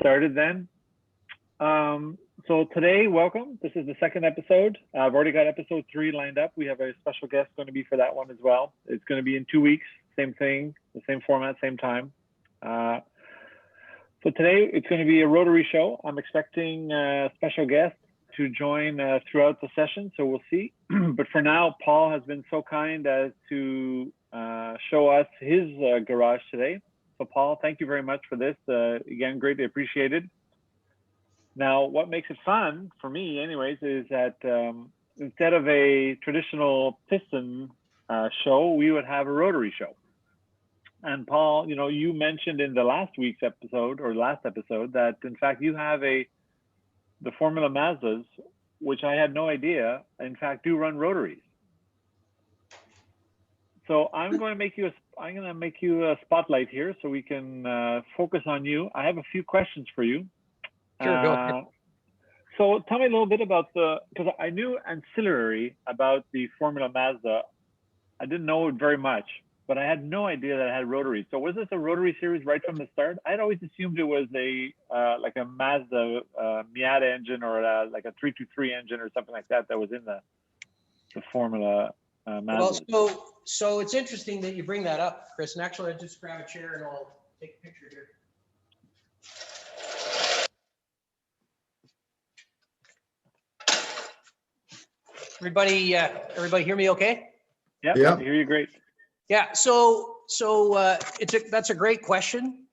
started then. So today, welcome. This is the second episode. I've already got episode 3 lined up. We have a special guest going to be for that one as well. It's going to be in 2 weeks. Same thing, the same format, same time. So today it's going to be a rotary show. I'm expecting a special guest to join throughout the session, so we'll see. But for now, Paul has been so kind as to show us his garage today. So Paul, thank you very much for this. Again, greatly appreciated. Now, what makes it fun for me anyways is that instead of a traditional piston show, we would have a rotary show. And Paul, you mentioned in the last episode that in fact you have the Formula Mazdas, which I had no idea, in fact, do run rotaries. So I'm going to make you a spotlight here so we can focus on you. I have a few questions for you. Sure, go ahead. So tell me a little bit about because I knew ancillary about the Formula Mazda. I didn't know it very much, but I had no idea that it had rotaries. So was this a rotary series right from the start? I'd always assumed it was like a Mazda Miata engine or like a 323 engine or something like that was in the Formula Mazda. Well, so it's interesting that you bring that up, Chris. And actually, I'll just grab a chair and I'll take a picture here. Everybody hear me okay? Yeah, I hear you great. Yeah, so that's a great question.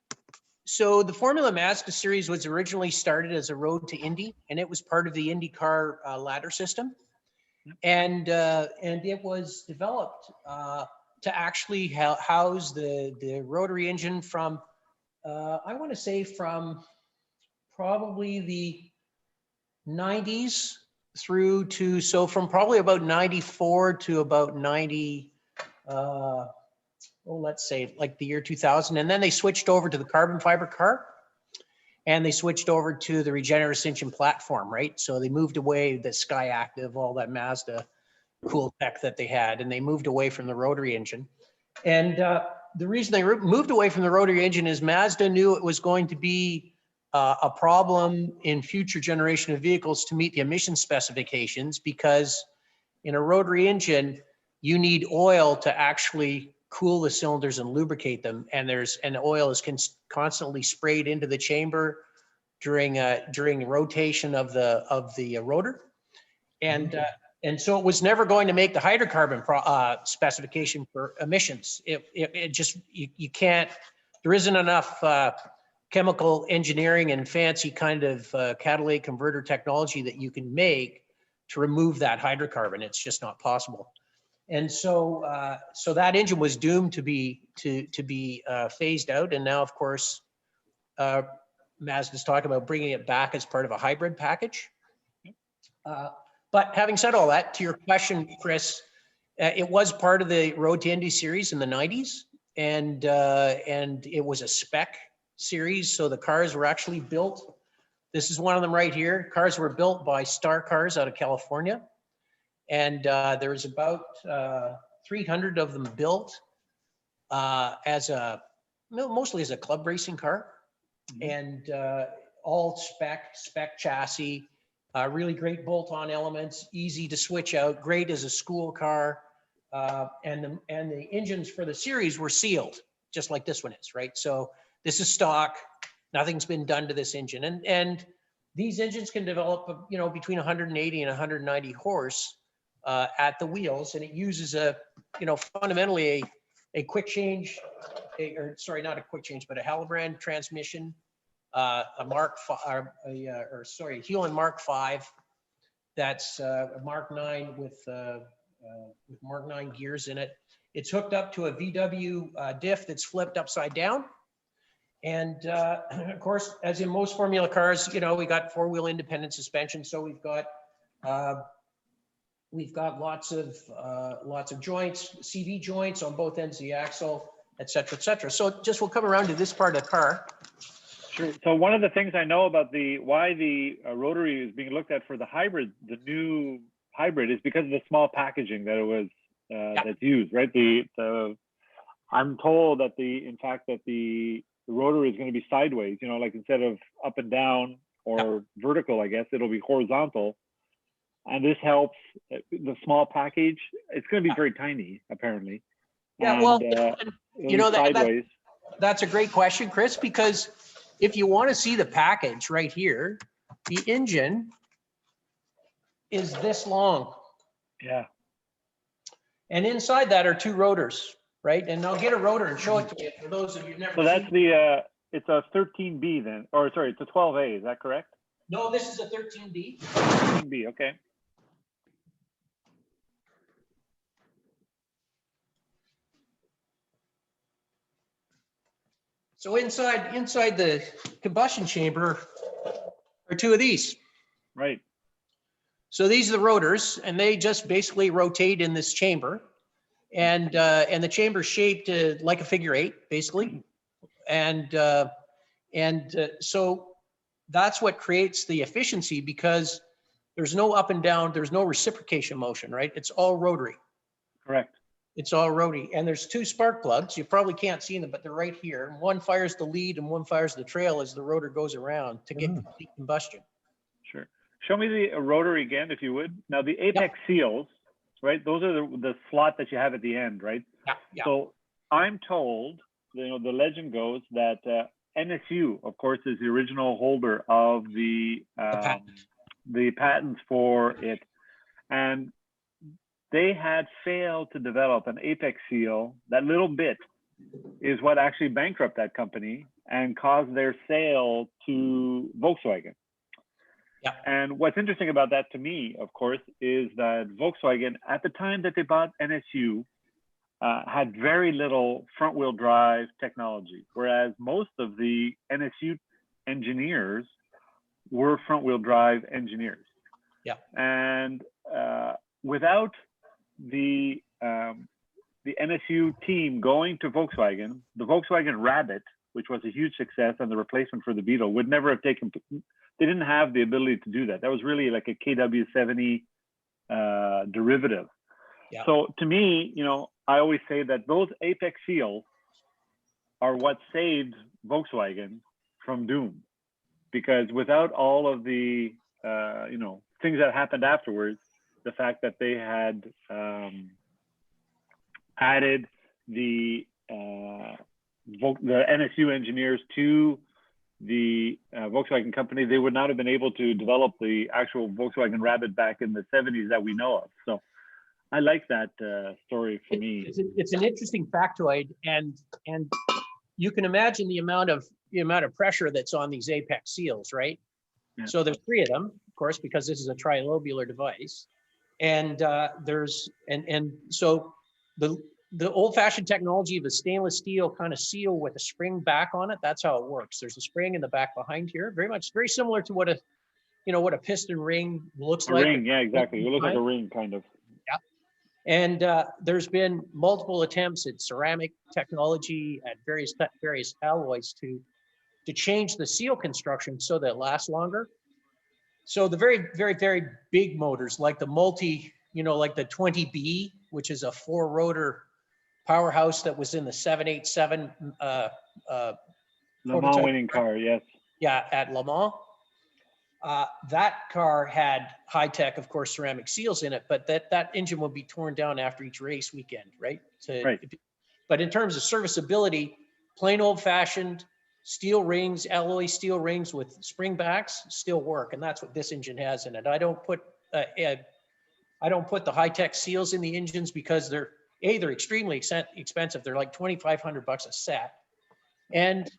So the Formula Mazda series was originally started as a road to Indy, and it was part of the IndyCar ladder system. And it was developed to actually house the rotary engine from, I want to say from probably the 90s through to, so from probably about 94 to about 90, let's say like the year 2000. And then they switched over to the carbon fiber car and they switched over to the regenerative engine platform, right? So they moved away the Sky Active, all that Mazda cool tech that they had, and they moved away from the rotary engine. And the reason they moved away from the rotary engine is Mazda knew it was going to be a problem in future generation of vehicles to meet the emission specifications, because in a rotary engine, you need oil to actually cool the cylinders and lubricate them. And the oil is constantly sprayed into the chamber during rotation of the rotor. And so it was never going to make the hydrocarbon specification for emissions. It just, you can't, there isn't enough chemical engineering and fancy kind of catalytic converter technology that you can make to remove that hydrocarbon. It's just not possible. And so that engine was doomed to be phased out. And now, of course, Mazda's talking about bringing it back as part of a hybrid package. But having said all that, to your question, Chris, it was part of the Road to Indy series in the 90s, and it was a spec series. So the cars were actually built. This is one of them right here. Cars were built by Star Cars out of California. And there's about 300 of them built mostly as a club racing car. And all spec chassis, really great bolt-on elements, easy to switch out, great as a school car. And the engines for the series were sealed, just like this one is, right? So this is stock. Nothing's been done to this engine. And these engines can develop, between 180 and 190 horse at the wheels. And it uses fundamentally a quick change, not a quick change, but a Halbrand transmission, a Hewland Mark V. That's a Mark 9 with Mark 9 gears in it. It's hooked up to a VW diff that's flipped upside down. And of course, as in most Formula cars, we got 4-wheel independent suspension. So we've got lots of joints, CV joints on both ends of the axle, et cetera, et cetera. So we'll come around to this part of the car. Sure. So one of the things I know about why the rotary is being looked at for the hybrid, the new hybrid, is because of the small packaging that it was that's used, right? I'm told that the the rotary is going to be sideways, you know, like instead of up and down or vertical, I guess it'll be horizontal. And this helps the small package. It's going to be very tiny, apparently. Yeah, And, well, you know, sideways. That's a great question, Chris, because if you want to see the package right here, the engine is this long. Yeah. And inside that are two rotors, right? And I'll get a rotor and show it to you for those of you who've never seen. So that's the, it's a 13B then, or sorry, it's a 12A, is that correct? No, this is a 13B. 13B, okay. So inside the combustion chamber are two of these. Right. So these are the rotors, and they just basically rotate in this chamber, and the chamber's shaped like a figure eight, basically, and so that's what creates the efficiency, because there's no up and down, there's no reciprocation motion, right? It's all rotary. Correct. It's all rotary, and there's two spark plugs. You probably can't see them, but they're right here. One fires the lead and one fires the trail as the rotor goes around to get complete combustion. Sure. Show me the rotary again, if you would. Now the apex seals, right? Those are the slot that you have at the end, right? Yeah. So I'm told, you know, the legend goes that NSU, of course, is the original holder of the patents for it, and they had failed to develop an apex seal. That little bit is what actually bankrupted that company and caused their sale to Volkswagen. Yeah. And what's interesting about that to me, of course, is that Volkswagen, at the time that they bought NSU, had very little front-wheel drive technology, whereas most of the NSU engineers were front-wheel drive engineers. Yeah. And without the NSU team going to Volkswagen, the Volkswagen Rabbit, which was a huge success and the replacement for the Beetle, would never have taken. They didn't have the ability to do that. That was really like a KW70 derivative. Yeah. So to me, you know, I always say that those apex seals are what saved Volkswagen from doom, because without all of the you know, things that happened afterwards, the fact that they had added the NSU engineers to the Volkswagen company, they would not have been able to develop the actual Volkswagen Rabbit back in the 70s that we know of. So I like that story for me. It's an interesting factoid, and you can imagine the amount of pressure that's on these apex seals, right? Yeah. So there's three of them, of course, because this is a trilobular device, and so the old-fashioned technology of a stainless steel kind of seal with a spring back on it, that's how it works. There's a spring in the back behind here, very similar to what a piston ring looks like. A ring, yeah, exactly. It looks like a ring, kind of. Yeah. And there's been multiple attempts at ceramic technology at various alloys to change the seal construction so that it lasts longer. So the very, very, very big motors, like the like the 20B, which is a 4-rotor powerhouse that was in the 787 Le Mans winning car, yes. Yeah, at Le Mans. That car had high-tech, of course, ceramic seals in it, but that engine would be torn down after each race weekend, right? Right. But in terms of serviceability, plain old-fashioned steel rings, alloy steel rings with spring backs still work, and that's what this engine has in it. I don't put the high-tech seals in the engines because they're extremely expensive. They're like $2,500 a set, and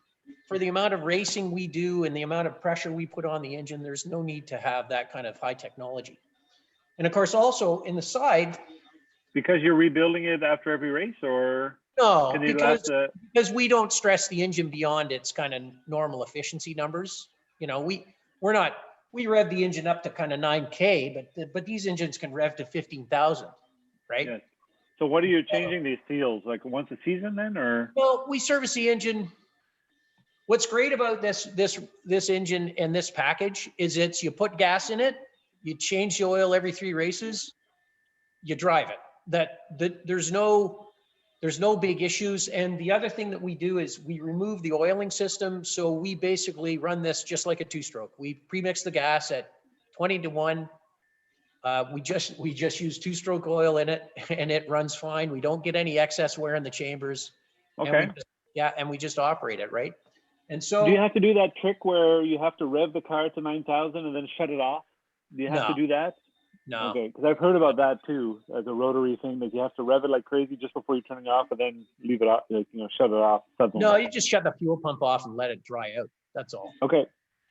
for the amount of racing we do and the amount of pressure we put on the engine, there's no need to have that kind of high technology. And of course, also in the side, because you're rebuilding it after every race, or no, because we don't stress the engine beyond its kind of normal efficiency numbers. You know, we rev the engine up to kind of 9K, but these engines can rev to 15,000, right? Yes. So what are you changing these seals, like once a season then, or? Well, we service the engine. What's great about this engine and this package is you put gas in it, you change the oil every 3 races, you drive it. There's no There's no big issues. And the other thing that we do is we remove the oiling system. So we basically run this just like a two-stroke. We pre-mix the gas at 20-1. We just use two-stroke oil in it, and it runs fine. We don't get any excess wear in the chambers. Okay. And we just operate it, right? And Do so you have to do that trick where you have to rev the car to 9,000 and then shut it off? Do you have to do that? No. Okay, because I've heard about that too, as a rotary thing, that you have to rev it like crazy just before you turn it off, and then leave it off, like, you know, shut it off suddenly. No, you just shut the fuel pump off and let it dry out. That's all. Okay.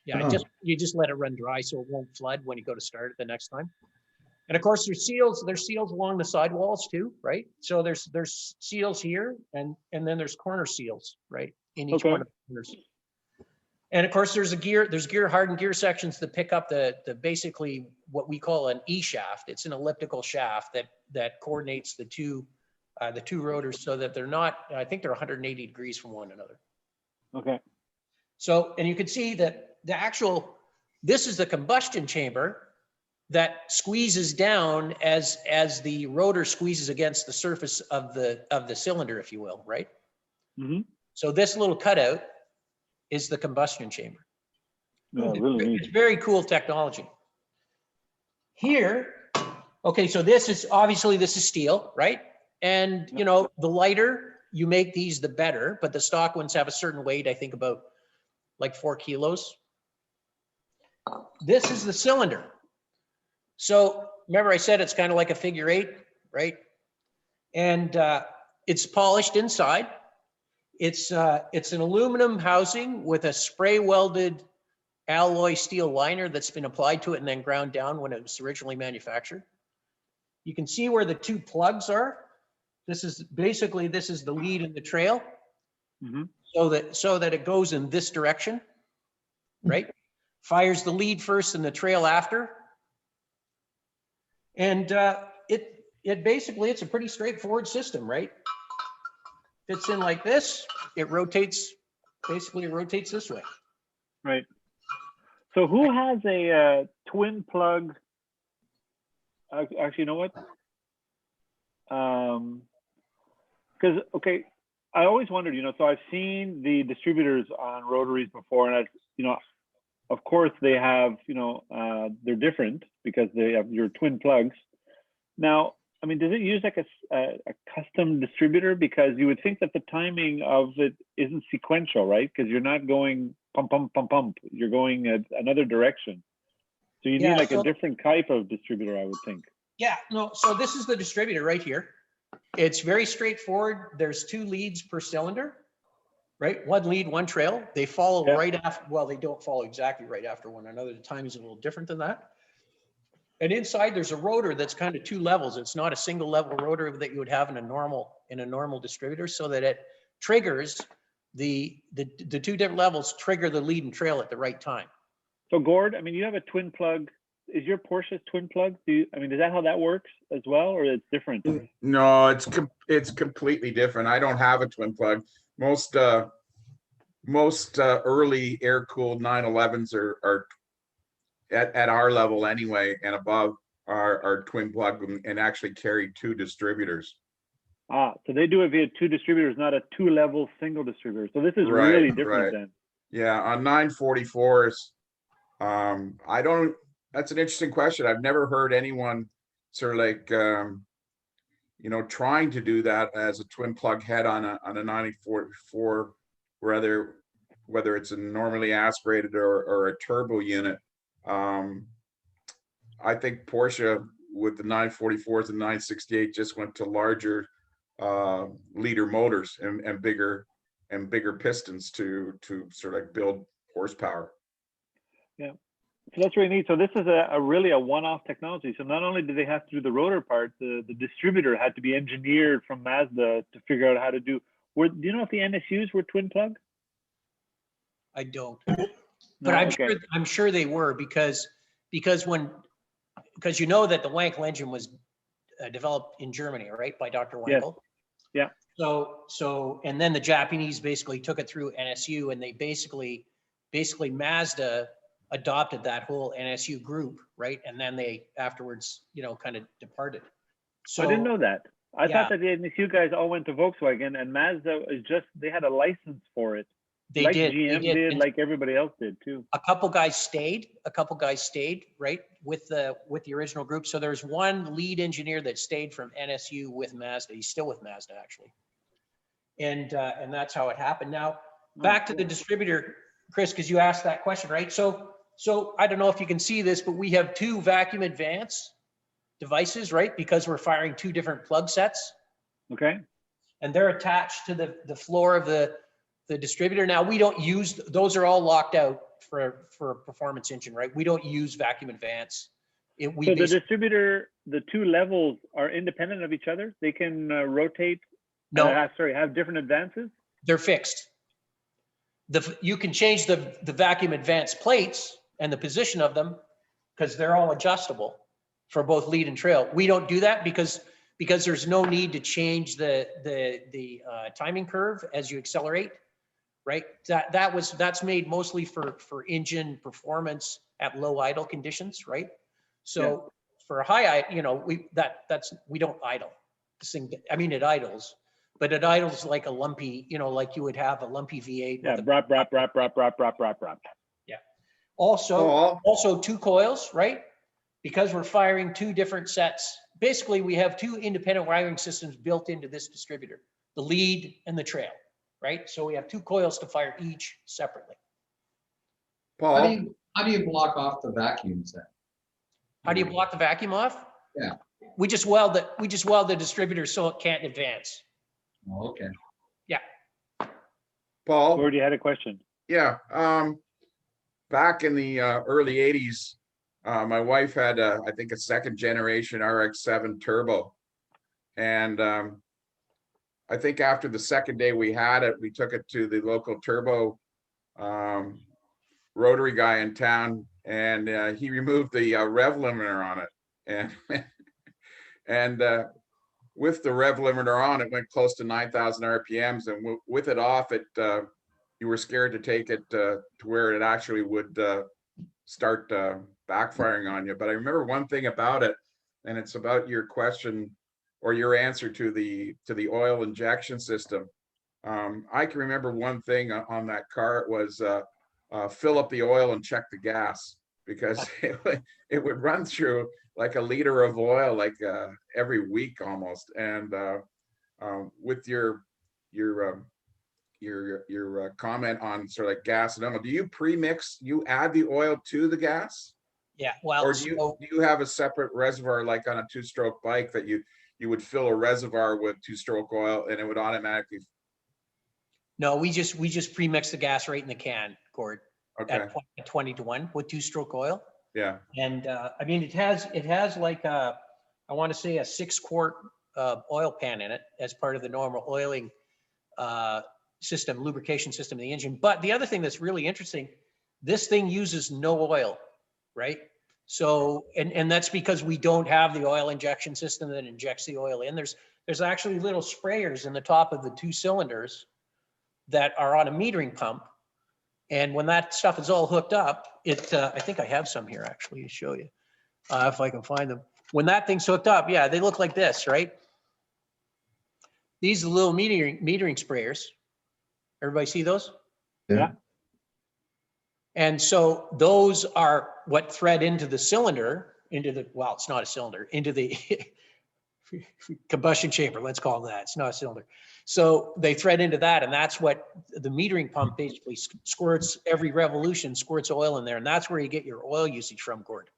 Yeah, you just let it run dry so it won't flood when you go to start it the next time. And of course, there's seals along the sidewalls too, right? So there's seals here, and then there's corner seals, right, in each one of the corners. And of course, there's gear hardened gear sections that pick up the basically what we call an E shaft. It's an elliptical shaft that coordinates the two rotors so that they're not, I think they're 180 degrees from one another. Okay. So, and you can see that this is the combustion chamber that squeezes down as the rotor squeezes against the surface of the cylinder, if you will, right? Mm-hmm. So this little cutout is the combustion chamber. Yeah, really neat. It's very cool technology. Here, okay, so this is steel, right? And you know, the lighter you make these, the better, but the stock ones have a certain weight, I think about like 4 kilos. This is the cylinder. So remember I said it's kind of like a figure 8, right? And it's polished inside. It's an aluminum housing with a spray welded alloy steel liner that's been applied to it and then ground down when it was originally manufactured. You can see where the 2 plugs are. This is the lead and the trail. Mm-hmm. so that it goes in this direction, right? Fires the lead first and the trail after. And it basically, it's a pretty straightforward system, right? Fits in like this, it rotates this way. Right. So who has a twin plug? Actually, you know what? Because, okay, I always wondered, you know, so I've seen the distributors on rotaries before, and you know, of course they have, you know, they're different because they have your twin plugs. Now, I mean, does it use like a custom distributor? Because you would think that the timing of it isn't sequential, right? Because you're not going pump, pump, pump, pump. You're going another direction. So you need like a different type of distributor, I would think. Yeah, no, so this is the distributor right here. It's very straightforward. There's 2 leads per cylinder, right? 1 lead, 1 trail. They follow right after, well, they don't follow exactly right after one another. The timing is a little different than that. And inside there's a rotor that's kind of 2 levels. It's not a single level rotor that you would have in a normal distributor, so that it triggers the 2 different levels trigger the lead and trail at the right time. So Gord, I mean, you have a twin plug. Is your Porsche's twin plug? Is that how that works as well, or it's different? No, it's completely different. I don't have a twin plug. Most early air-cooled 911s are at our level anyway and above are twin plug and actually carry 2 distributors. So they do it via 2 distributors, not a 2-level single distributor. So this is really different then. Yeah, on 944s, that's an interesting question. I've never heard anyone sort of like, you know, trying to do that as a twin plug head on a 944, whether it's a normally aspirated or a turbo unit. I think Porsche with the 944s and 968 just went to larger liter motors and bigger pistons to sort of like build horsepower. Yeah, so that's really neat. So this is really a one-off technology. So not only did they have to do the rotor part, the distributor had to be engineered from Mazda to figure out how to do. Do you know if the NSUs were twin plug? I don't, but I'm sure they were because you know that the Wankel engine was developed in Germany, right, by Dr. Wankel. Yeah. So and then the Japanese basically took it through NSU, and they basically Mazda adopted that whole NSU group, right? And then they afterwards, you know, kind of departed. So I didn't know that. I thought that you guys all went to Volkswagen, and Mazda is they had a license for it. They like did. GM They did. like everybody else did too. A couple guys stayed, right, with the original group. So there's one lead engineer that stayed from NSU with Mazda. He's still with Mazda, actually. And that's how it happened. Now, back to the distributor, Chris, because you asked that question, right? So I don't know if you can see this, but we have two vacuum advance devices, right? Because we're firing two different plug sets. Okay. And they're attached to the floor of the distributor. Now, we don't use, those are all locked out for a performance engine, right? We don't use vacuum advance. So the distributor, the two levels are independent of each other? They can rotate, have different advances? They're fixed. You can change the vacuum advance plates and the position of them because they're all adjustable for both lead and trail. We don't do that because there's no need to change the timing curve as you accelerate. Right, that's made mostly for engine performance at low idle conditions, right? So for a high, we don't idle. This thing, I mean, it idles, but it idles like a lumpy, like you would have a lumpy V8. Yeah, brap. Yeah. Also two coils, right? Because we're firing two different sets. Basically, we have two independent wiring systems built into this distributor: the lead and the trail. Right? So we have two coils to fire each separately. Paul? How do you block off the vacuums then? How do you block the vacuum off? Yeah. We just weld the distributor so it can't advance. Oh, okay. Yeah. Paul? Gord, you had a question. Yeah. Back in the early 80s, my wife had, I think, a second generation Rx7 turbo. And I think after the second day we had it, we took it to the local turbo rotary guy in town, and he removed the rev limiter on it. And with the rev limiter on, it went close to 9,000 RPMs. And with it off, you were scared to take it to where it actually would start backfiring on you. But I remember one thing about it, and it's about your question or your answer to the oil injection system. I can remember one thing on that car. It was fill up the oil and check the gas, because it would run through like a liter of oil like every week almost. And with your comment on sort of like gas and oil, do you pre-mix? You add the oil to the gas? Yeah. Well, or do you have a separate reservoir like on a two-stroke bike that you would fill a reservoir with two-stroke oil and it would automatically? No, we just pre-mix the gas right in the can, Gord. Okay. At 20 to 1 with two-stroke oil. Yeah. And I mean, it has like I want to say a 6-quart oil pan in it as part of the normal oiling system, lubrication system of the engine. But the other thing that's really interesting, this thing uses no oil, right? So, and that's because we don't have the oil injection system that injects the oil in. There's actually little sprayers in the top of the two cylinders that are on a metering pump. And when that stuff is all hooked up, I think I have some here actually to show you, if I can find them. When that thing's hooked up, yeah, they look like this, right? These are little metering sprayers. Everybody see those? Yeah. And so those are what thread into the cylinder, well, it's not a cylinder, into the combustion chamber, let's call it that. It's not a cylinder. So they thread into that, and that's what the metering pump basically squirts every revolution, squirts oil in there, and that's where you get your oil usage from, Gord.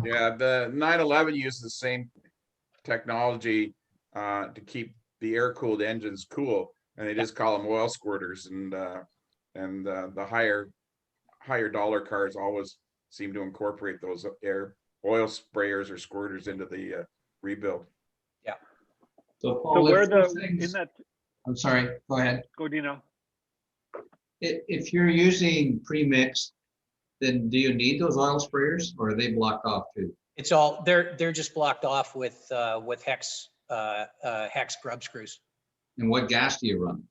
Yeah, the 911 uses the same technology to keep the air-cooled engines cool, and they just call them oil squirters. And the higher dollar cars always seem to incorporate those oil sprayers or squirters into the rebuild. Yeah. So Paul, I'm sorry, go ahead. Go, Dino. If you're using pre-mixed, then do you need those oil sprayers, or are they blocked off too? It's all, they're just blocked off with hex grub screws. And what gas do you run?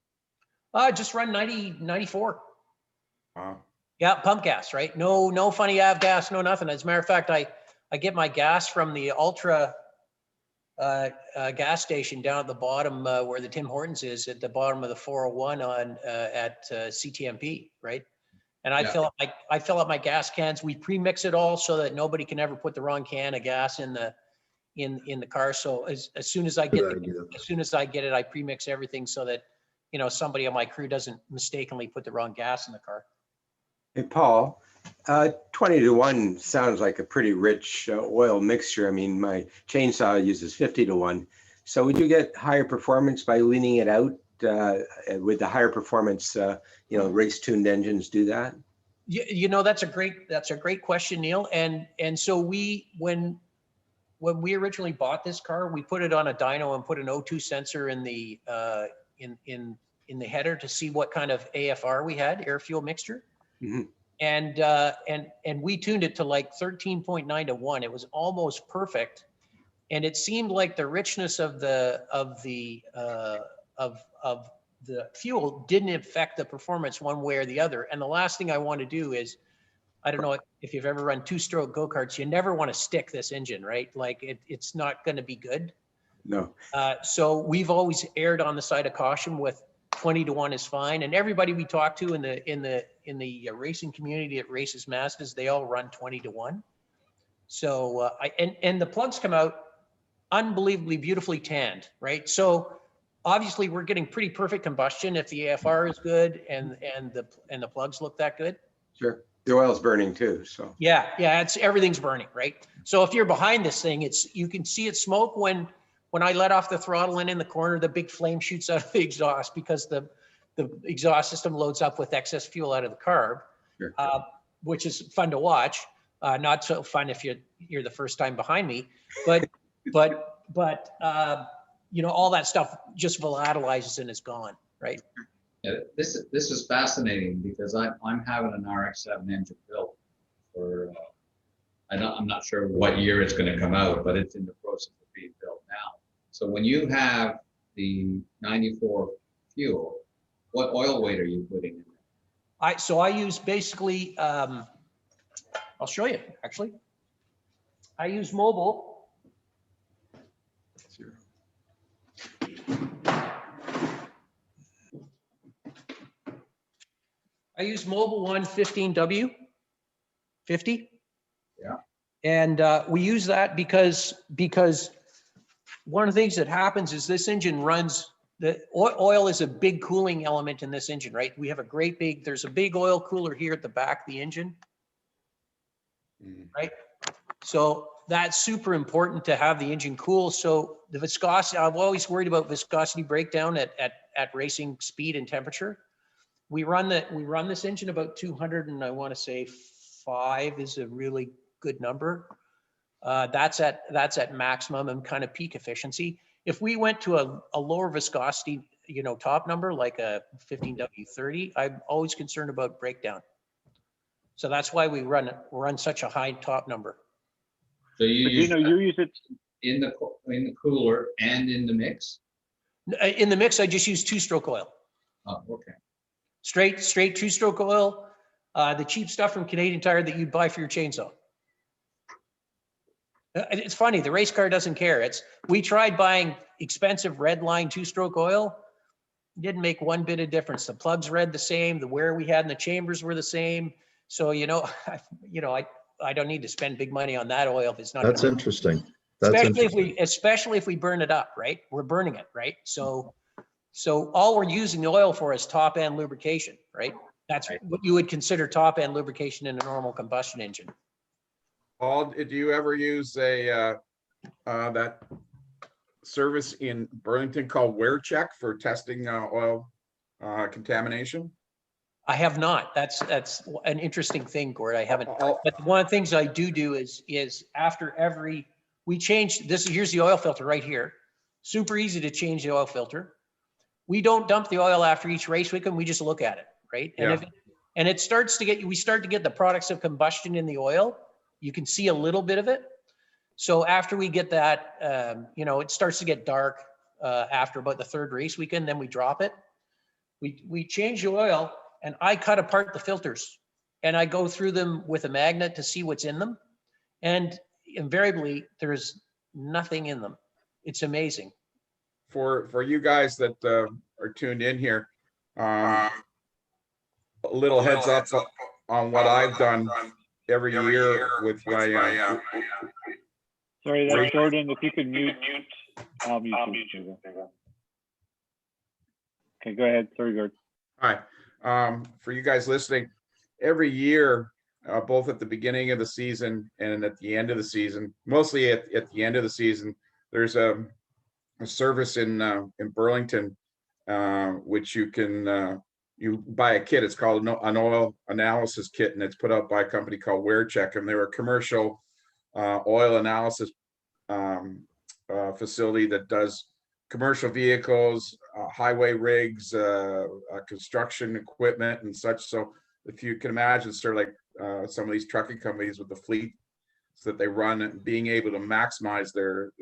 Just run 94. Wow. Yeah, pump gas, right? No funny av gas, no nothing. As a matter of fact, I get my gas from the Ultra gas station down at the bottom where the Tim Hortons is, at the bottom of the 401 on at CTMP, right? And I fill up my gas cans. We pre-mix it all so that nobody can ever put the wrong can of gas in the car. So as soon as I get it, I pre-mix everything so that, you know, somebody on my crew doesn't mistakenly put the wrong gas in the car. Hey, Paul, 20 to 1 sounds like a pretty rich oil mixture. I mean, my chainsaw uses 50 to 1. So would you get higher performance by leaning it out with the higher performance, you know, race tuned engines do that? You know, that's a great question, Neil. And so when we originally bought this car, we put it on a dyno and put an O2 sensor in the header to see what kind of AFR we had, air fuel mixture. Mm-hmm. And we tuned it to like 13.9 to 1. It was almost perfect, and it seemed like the richness of the fuel didn't affect the performance one way or the other. And the last thing I want to do is, I don't know if you've ever run 2-stroke go-karts, you never want to stick this engine, right? Like it's not going to be good. No. So we've always erred on the side of caution with 20 to 1 is fine. And everybody we talk to in the racing community that races Mazdas, they all run 20 to 1. So and the plugs come out unbelievably beautifully tanned, right? So obviously we're getting pretty perfect combustion if the AFR is good and the plugs look that good. Sure. The oil's burning too, so. Yeah, everything's burning, right? So if you're behind this thing, you can see it smoke when I let off the throttle and in the corner, the big flame shoots out of the exhaust because the exhaust system loads up with excess fuel out of the carb, sure. Which is fun to watch. Not so fun if you're the first time behind me, but you know, all that stuff just volatilizes and is gone, right? Yeah, this is fascinating because I'm having an Rx7 engine built for I'm not sure what year it's going to come out, but it's in the process of being built now. So when you have the 94 fuel, what oil weight are you putting in there? So I use basically, I'll show you actually. I use Mobil. I use Mobil 1 15W 50. Yeah. And we use that because one of the things that happens is this engine runs, the oil is a big cooling element in this engine, right? We have there's a big oil cooler here at the back of the engine, right? So that's super important to have the engine cool. So the viscosity, I've always worried about viscosity breakdown at racing speed and temperature. We run this engine about 200, and I want to say 5 is a really good number. That's at maximum and kind of peak efficiency. If we went to a lower viscosity, you know, top number like a 15W30, I'm always concerned about breakdown. So that's why we run such a high top number. So you use it in the cooler and in the mix? In the mix, I just use 2-stroke oil. Oh, okay. Straight 2-stroke oil, the cheap stuff from Canadian Tire that you'd buy for your chainsaw. It's funny, the race car doesn't care. We tried buying expensive red line 2-stroke oil. Didn't make one bit of difference. The plugs read the same. The wear we had in the chambers were the same. So, you know, I don't need to spend big money on that oil if it's not. That's interesting. Especially if we burn it up, right? We're burning it, right? So all we're using the oil for is top end lubrication, right? That's what you would consider top end lubrication in a normal combustion engine. Paul, did you ever use that service in Burlington called Wear Check for testing oil contamination? I have not. That's an interesting thing, Gord. I haven't. But one of the things I do is after we change this. Here's the oil filter right here. Super easy to change the oil filter. We don't dump the oil after each race weekend. We just look at it, right? And we start to get the products of combustion in the oil. You can see a little bit of it. So after we get that, you know, it starts to get dark after about the 3rd race weekend. Then we drop it. We change the oil, and I cut apart the filters, and I go through them with a magnet to see what's in them. And invariably, there's nothing in them. It's amazing. For you guys that are tuned in here, a little heads up on what I've done every year with my Sorry, that's Jordan. If you could mute, I'll mute you. Okay, go ahead. Sorry, Gord. Hi. For you guys listening, every year, both at the beginning of the season and at the end of the season, mostly at the end of the season, there's a service in Burlington, which you can you buy a kit. It's called an oil analysis kit, and it's put out by a company called VARAC, and they're a commercial oil analysis facility that does commercial vehicles, highway rigs, construction equipment and such. So if you can imagine sort of like some of these trucking companies with the fleet that they run, and being able to maximize their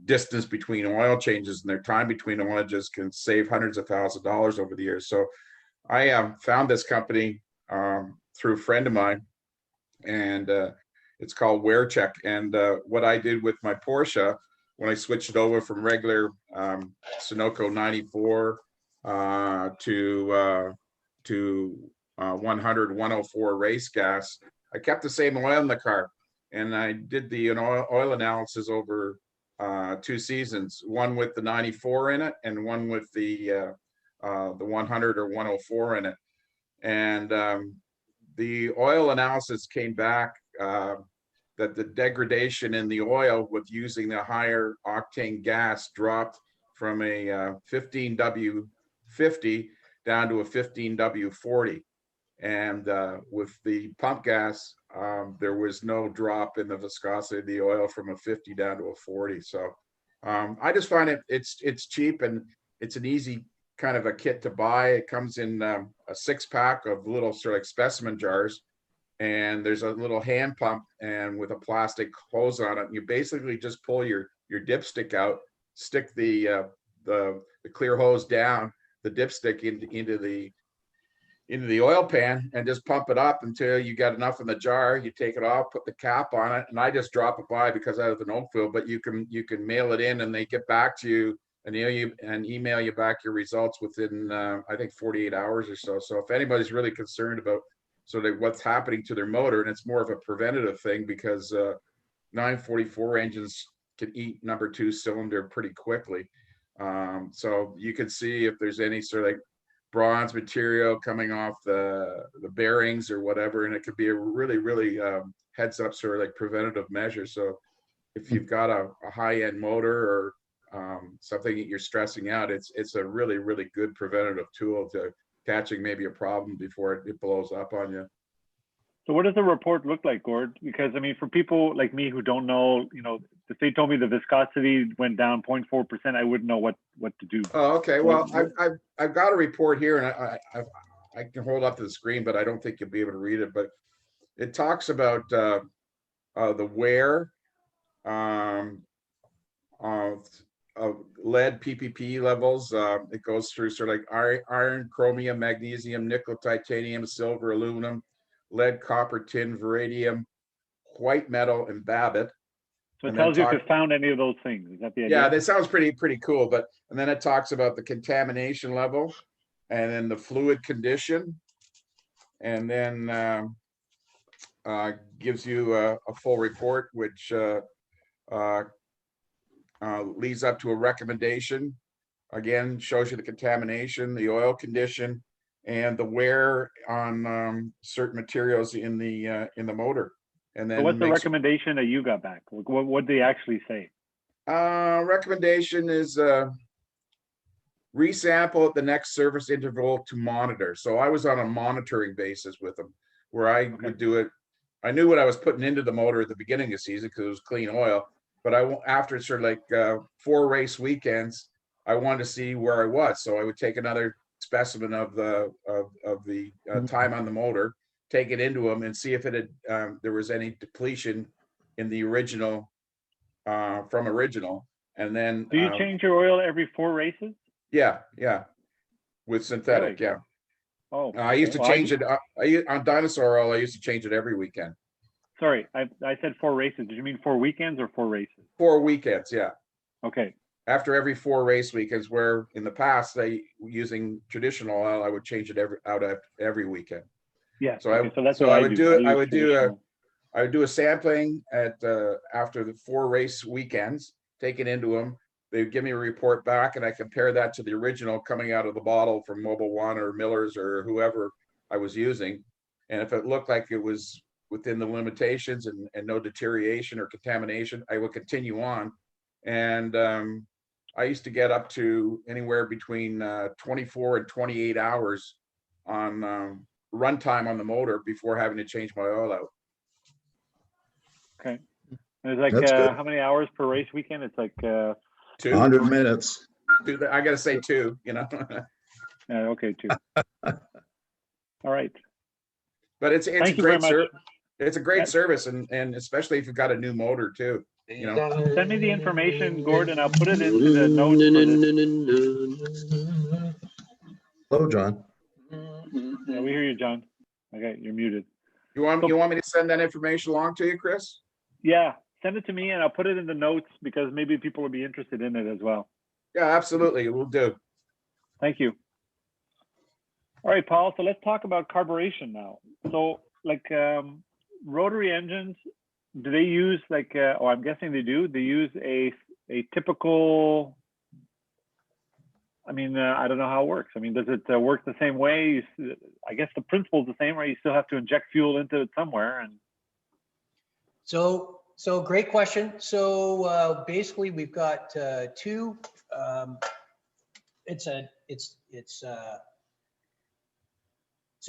distance between oil changes and their time between oil changes can save hundreds of thousands of dollars over the years. So I found this company through a friend of mine, and it's called WearCheck. And what I did with my Porsche when I switched it over from regular Sunoco 94 to 100 104 race gas, I kept the same oil in the car, and I did the oil analysis over 2 seasons, one with the 94 in it and one with the 100 or 104 in it. And the oil analysis came back that the degradation in the oil with using the higher octane gas dropped from a 15W50 down to a 15W40. And with the pump gas, there was no drop in the viscosity of the oil from a 50 down to a 40. So I just find it's cheap, and it's an easy kind of a kit to buy. It comes in a 6-pack of little sort of like specimen jars, and there's a little hand pump and with a plastic hose on it. And you basically just pull your dipstick out, stick the clear hose down the dipstick into the oil pan, and just pump it up until you got enough in the jar. You take it off, put the cap on it, and I just drop it by because I have an Oakville, but you can mail it in and they get back to you and email you back your results within I think 48 hours or so. So if anybody's really concerned about sort of what's happening to their motor, and it's more of a preventative thing because 944 engines can eat number 2 cylinder pretty quickly. So you can see if there's any sort of like bronze material coming off the bearings or whatever, and it could be a really heads up sort of like preventative measure. So if you've got a high-end motor or something that you're stressing out, it's a really good preventative tool to catching maybe a problem before it blows up on you. So what does the report look like, Gord? Because I mean, for people like me who don't know, if they told me the viscosity went down 0.4%, I wouldn't know what to do. Oh, okay. Well, I've got a report here, and I can hold up to the screen, but I don't think you'll be able to read it. But it talks about the wear of lead PPP levels. It goes through sort of like iron, chromium, magnesium, nickel, titanium, silver, aluminum, lead, copper, tin, vanadium, white metal, and babbitt. So it tells you if you found any of those things. Is that the idea? Yeah, that sounds pretty cool. And then it talks about the contamination level, and then the fluid condition, and then gives you a full report, which leads up to a recommendation. Again, shows you the contamination, the oil condition, and the wear on certain materials in the motor. And then so what's the recommendation that you got back? What do they actually say? Recommendation is resample at the next service interval to monitor. So I was on a monitoring basis with them, where I would do it. I knew what I was putting into the motor at the beginning of the season because it was clean oil. But after sort of like 4 race weekends, I wanted to see where I was. So I would take another specimen of the time on the motor, take it into them, and see if it had there was any depletion in the original from original. And then do you change your oil every 4 races? Yeah, with synthetic. Really? Yeah. Oh, I used to change it on Dinosaur oil. I used to change it every weekend. Sorry, I said 4 races. Did you mean 4 weekends or 4 races? 4 weekends, yeah. Okay. After every 4 race weekends, where in the past, using traditional oil, I would change it every weekend. Yeah. So okay, so that's so what I I would do. I use would traditional. I would do a sampling at after the 4 race weekends, take it into them. They would give me a report back, and I compare that to the original coming out of the bottle from Mobil One or Miller's or whoever I was using. And if it looked like it was within the limitations and no deterioration or contamination, I would continue on. And I used to get up to anywhere between 24 and 28 hours on runtime on the motor before having to change my oil out. Okay. And it's like That's good. how many hours per race weekend? It's like 2. 100 minutes. I gotta say 2, you know. okay, 2. All right. But it's a Thank you very great much. service. It's a great Yeah. service, and especially if you've got a new motor too. You know, Send me the information, Gordon. I'll put it into the notes for this. Hello, John. Yeah, we hear you, John. Okay, you're muted. you want me to send that information along to you, Chris? Yeah, send it to me and I'll put it in the notes because maybe people will be interested in it as well. Yeah, absolutely, we'll do. Thank you. All right, Paul, so let's talk about carburation now. So like rotary engines, do they use like, oh, I'm guessing they do. They use a typical, I mean, I don't know how it works. I mean, does it work the same way? I guess the principle is the same, right? You still have to inject fuel into it somewhere. And So great question. So basically we've got 2, it's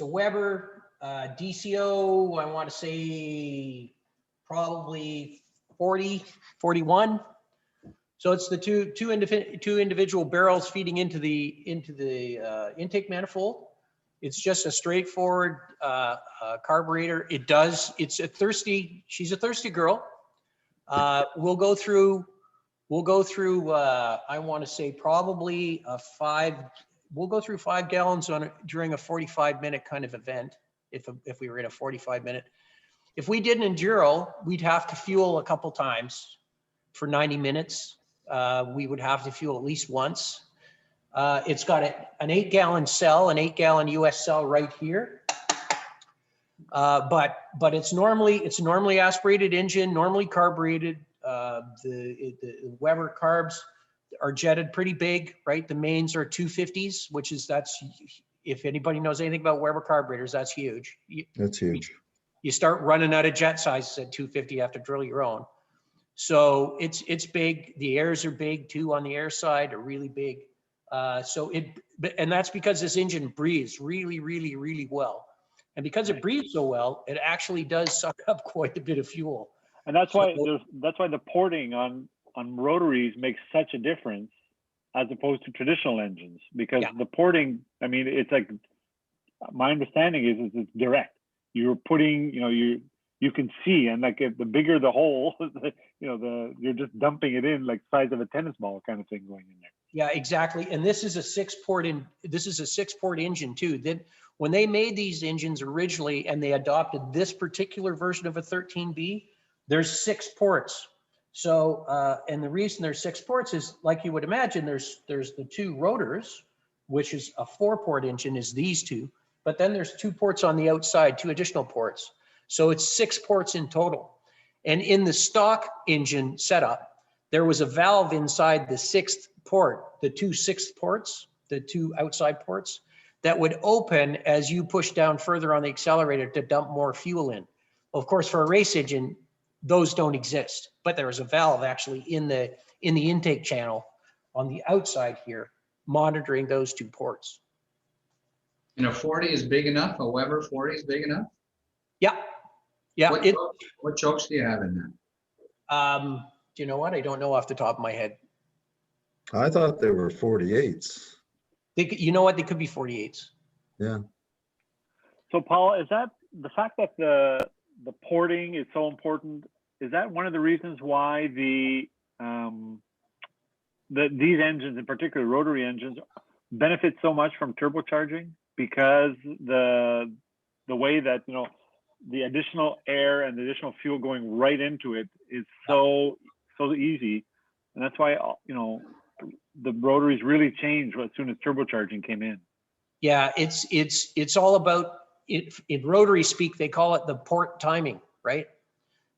a Weber DCO, I want to say probably 40, 41. So it's the two individual barrels feeding into the intake manifold. It's just a straightforward carburetor. She's a thirsty girl. We'll go through, I want to say probably we'll go through 5 gallons during a 45-minute kind of event. If we were in a 45-minute, if we did an enduro, we'd have to fuel a couple times for 90 minutes. We would have to fuel at least once. It's got an 8-gallon cell, an 8-gallon US cell right here. But it's normally aspirated engine, normally carbureted. The Weber carbs are jetted pretty big, right? The mains are 250s, which is, if anybody knows anything about Weber carburetors, that's huge. That's huge. You start running out of jet sizes at 250, you have to drill your own. So it's big. The airs are big too on the air side, are really big. And that's because this engine breathes really, really, really well. And because it breathes so well, it actually does suck up quite a bit of fuel. And that's why the porting on rotaries makes such a difference as opposed to traditional engines, because the porting, I mean, it's like, my understanding is it's direct. You're putting, you can see, and like if the bigger the hole, you're just dumping it in like size of a tennis ball kind of thing going in there. Yeah, exactly. And this is a 6-port engine too. Then when they made these engines originally and they adopted this particular version of a 13B, there's 6 ports. So, and the reason there's 6 ports is, like you would imagine, there's the 2 rotors, which is a 4-port engine, is these 2, but then there's 2 ports on the outside, 2 additional ports. So it's 6 ports in total. And in the stock engine setup, there was a valve inside the 6th port, the 2 6th ports, the 2 outside ports, that would open as you push down further on the accelerator to dump more fuel in. Well, of course, for a race engine, those don't exist, but there is a valve actually in the intake channel on the outside here, monitoring those 2 ports. And a 40 is big enough? A Weber 40 is big enough? Yeah. Yeah. What chokes do you have in that? Do you know what? I don't know off the top of my head. I thought they were 48s. You know what? They could be 48s. Yeah. So Paul, is that the fact that the porting is so important? Is that one of the reasons why these engines, in particular rotary engines, benefit so much from turbocharging? Because the way that the additional air and the additional fuel going right into it is so easy, and that's why the rotaries really changed as soon as turbocharging came in. Yeah, it's all about it. In rotary speak, they call it the port timing, right?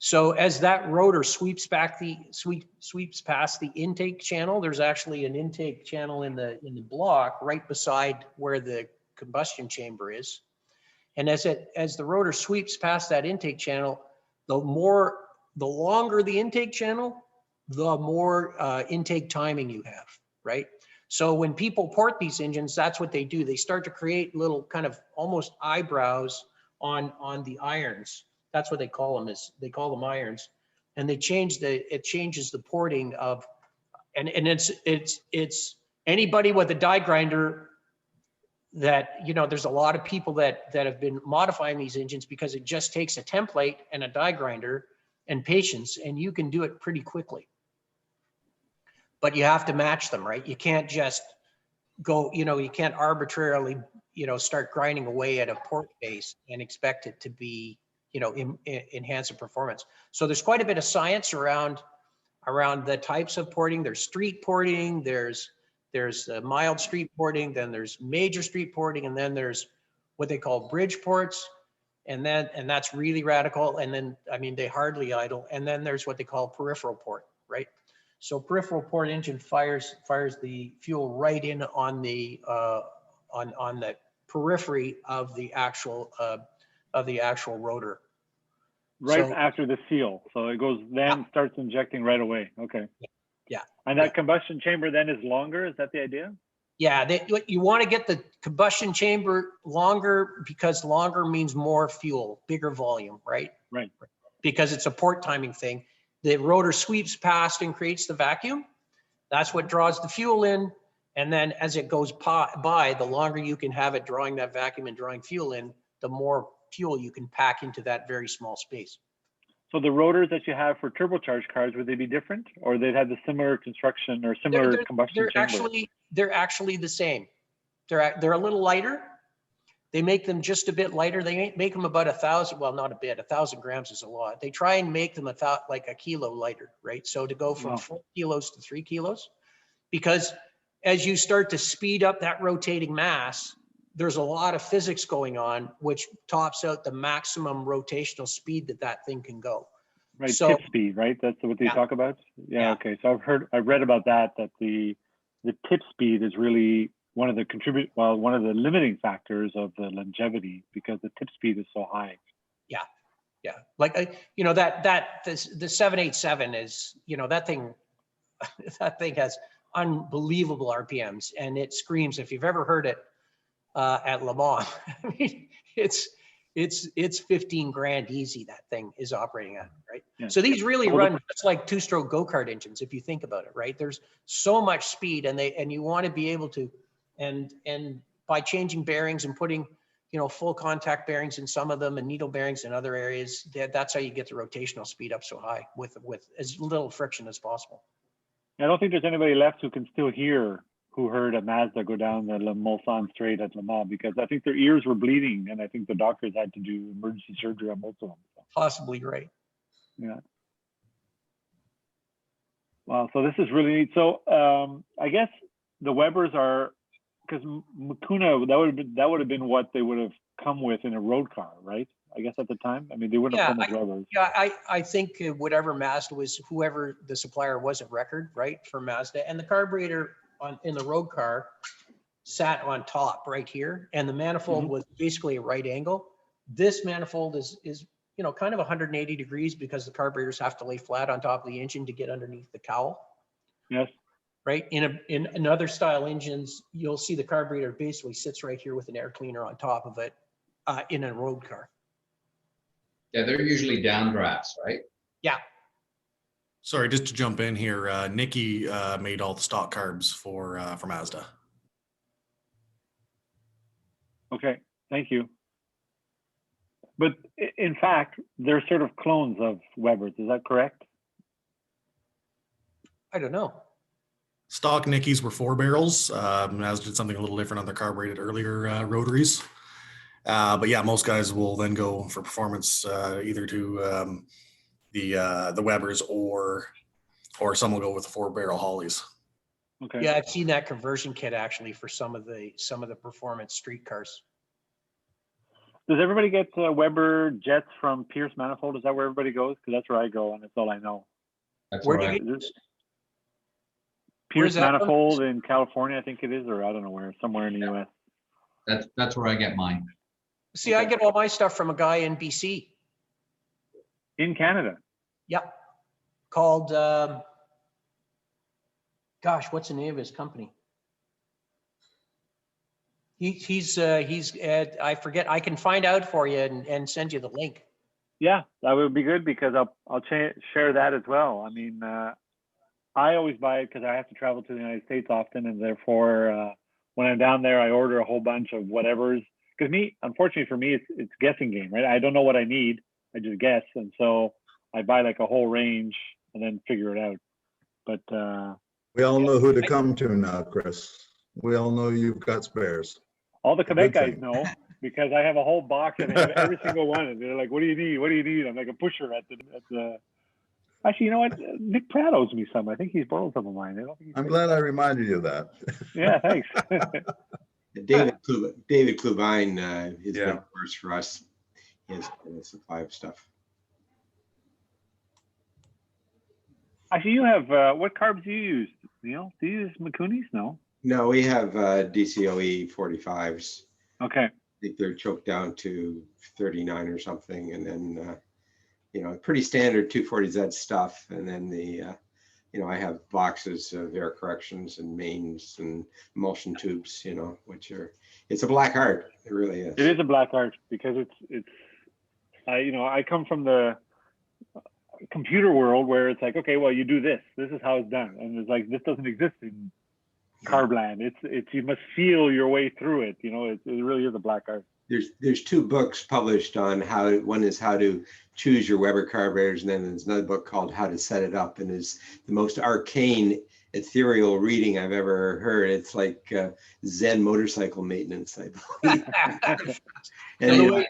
So as that rotor sweeps past the intake channel, there's actually an intake channel in the block right beside where the combustion chamber is. And as the rotor sweeps past that intake channel, the longer the intake channel, the more intake timing you have, right? So when people port these engines, that's what they do. They start to create little kind of almost eyebrows on the irons. That's what they call them, they call them irons. And it changes the porting of, and it's anybody with a die grinder that, there's a lot of people that have been modifying these engines because it just takes a template and a die grinder and patience, and you can do it pretty quickly. But you have to match them, right? You can't just go, you can't arbitrarily, start grinding away at a port base and expect it to be, enhance the performance. So there's quite a bit of science around the types of porting. There's street porting, there's mild street porting, then there's major street porting, and then there's what they call bridge ports. And that's really radical. And then, they hardly idle. And then there's what they call peripheral port, right? So peripheral port engine fires the fuel right in on the periphery of the actual rotor. Right, So, after the seal. So it goes, then starts injecting right away. Okay. Yeah. And that combustion chamber then is longer. Is that the idea? Yeah, you want to get the combustion chamber longer because longer means more fuel, bigger volume, right? Right. Because it's a port timing thing. The rotor sweeps past and creates the vacuum. That's what draws the fuel in. And then as it goes by, the longer you can have it drawing that vacuum and drawing fuel in, the more fuel you can pack into that very small space. So the rotors that you have for turbocharged cars, would they be different, or they'd have the similar construction or similar combustion chamber? They're actually the same. They're a little lighter. They make them just a bit lighter. They make them about 1,000, well, not a bit, 1,000 grams is a lot. They try and make them like a kilo lighter, right? So to go from 4 kilos to 3 kilos, because as you start to speed up that rotating mass, there's a lot of physics going on, which tops out the maximum rotational speed that thing can go. Right, so, tip speed, right? That's what they talk about? Yeah, okay. So I've read about that the tip speed is really one of the limiting factors of the longevity, because the tip speed is so high. Yeah. Like, the 787 is, that thing has unbelievable RPMs, and it screams. If you've ever heard it at Le Mans, it's 15 grand easy. That thing is operating at, right? Yeah. So these really run just like 2-stroke go-kart engines, if you think about it, right? There's so much speed, and you want to be able to, and by changing bearings and putting, full contact bearings in some of them and needle bearings in other areas, that's how you get the rotational speed up so high with as little friction as possible. I don't think there's anybody left who can still hear who heard a Mazda go down the Le Mulsanne straight at Le Mans, because I think their ears were bleeding, and I think the doctors had to do emergency surgery on most of them. Possibly, right. Yeah. Wow, so this is really neat. So I guess the Webers are, because Makuna, that would have been what they would have come with in a road car, right? I guess at the time. They wouldn't have come with Webers. Yeah, I think whatever Mazda was, whoever the supplier was at record, right, for Mazda, and the carburetor in the road car sat on top right here, and the manifold was basically a right angle. This manifold is kind of 180 degrees because the carburetors have to lay flat on top of the engine to get underneath the cowl. Yes. Right. In other style engines, you'll see the carburetor basically sits right here with an air cleaner on top of it in a road car. Yeah, they're usually downdrafts, right? Yeah. Sorry, just to jump in here, Nikki made all the stock carbs for Mazda. Okay, thank you. But in fact, they're sort of clones of Webers. Is that correct? I don't know. Stock Nickies were 4 barrels. Mazda did something a little different on their carbureted earlier rotaries. But yeah, most guys will then go for performance, either to the Webers or some will go with the 4-barrel Hollies. Okay. Yeah, I've seen that conversion kit actually for some of the performance street cars. Does everybody get Weber jets from Pierce Manifold? Is that where everybody goes? Because that's where I go, and that's all I know. That's Where do right. you Is this Where's Pierce that from? Manifold in California, I think it is, or I don't know where, somewhere in the Yeah. US. That's where I get mine. See, I get all my stuff from a guy in BC. In Canada. Yep. Called, gosh, what's the name of his company? I forget. I can find out for you and send you the link. Yeah, that would be good because I'll share that as well. I mean, I always buy it because I have to travel to the United States often, and therefore, when I'm down there, I order a whole bunch of whatever's. Because unfortunately for me, it's guessing game, right? I don't know what I need. I just guess, and so I buy like a whole range and then figure it out. But We all know who to come to now, Chris. We all know you've got spares. all the Quebec Good guys thing. know because I have a whole box and they have every single one, and they're like, "What do you need? What do you need?" I'm like a pusher at the. Actually, you know what? Nick Pratt owes me some. I think he's borrowed some of mine. I don't think I'm glad I reminded you of that. Yeah, thanks. David Klubine is Yeah. been first for us. He has a supply of stuff. Actually, you have what carbs do you use, Neil? Do you use Mikuni's? No. No, we have DCOE 45s. Okay. I think they're choked down to 39 or something, and then pretty standard 240Z stuff. And then I have boxes of air corrections and mains and emulsion tubes, it's a black art. It really is. It is a black art because I come from the computer world where it's like, okay, well, you do this. This is how it's done, and it's like this doesn't exist in Carbland. It's you must feel your way through it. It really is a black art. There's 2 books published on one is how to choose your Weber carburetors, and then there's another book called How to Set It Up, and is the most arcane, ethereal reading I've ever heard. It's like Zen motorcycle maintenance, I believe. So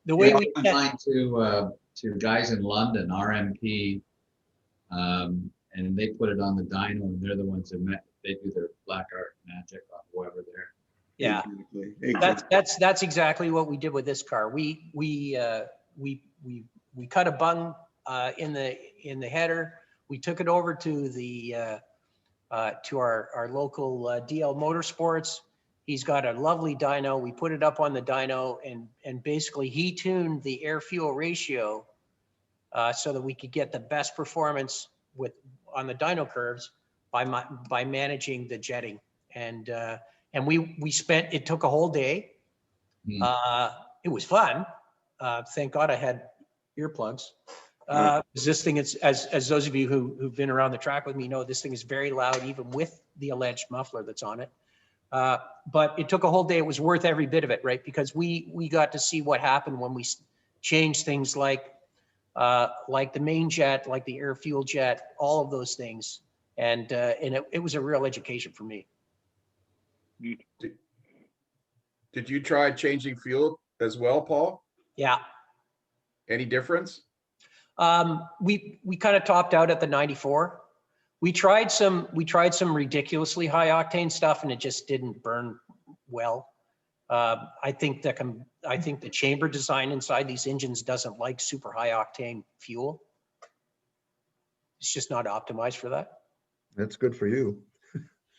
the way we I mine to guys in London, RMP, and they put it on the dyno, and they're the ones that they do their black art magic on whoever there. Yeah, Exactly. that's exactly what we did with this car. We cut a bung in the header. We took it over to to our local DL Motorsports. He's got a lovely dyno. We put it up on the dyno, and basically he tuned the air fuel ratio so that we could get the best performance on the dyno curves by managing the jetting. And it took a whole day. It was fun. Thank God I had earplugs. This thing is, as those of you who've been around the track with me know, this thing is very loud, even with the alleged muffler that's on it. But it took a whole day. It was worth every bit of it, right? Because we got to see what happened when we changed things like the main jet, like the air fuel jet, all of those things. And it was a real education for me. Did you try changing fuel as well, Paul? Yeah. Any difference? We kind of topped out at the 94. We tried some ridiculously high octane stuff, and it just didn't burn well. I think the chamber design inside these engines doesn't like super high octane fuel. It's just not optimized for that. That's good for you.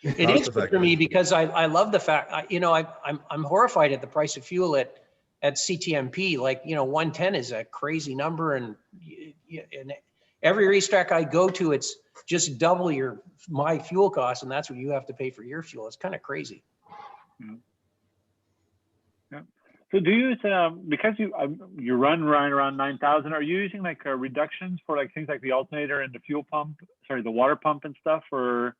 It is good for me because I love the fact, I'm horrified at the price of fuel at CTMP. 110 is a crazy number, and every racetrack I go to, it's just double my fuel cost, and that's what you have to pay for your fuel. It's kind of crazy. Yeah. So do you use because you run right around 9,000? Are you using reductions for things like the alternator and the fuel pump? Sorry, the water pump and stuff, or?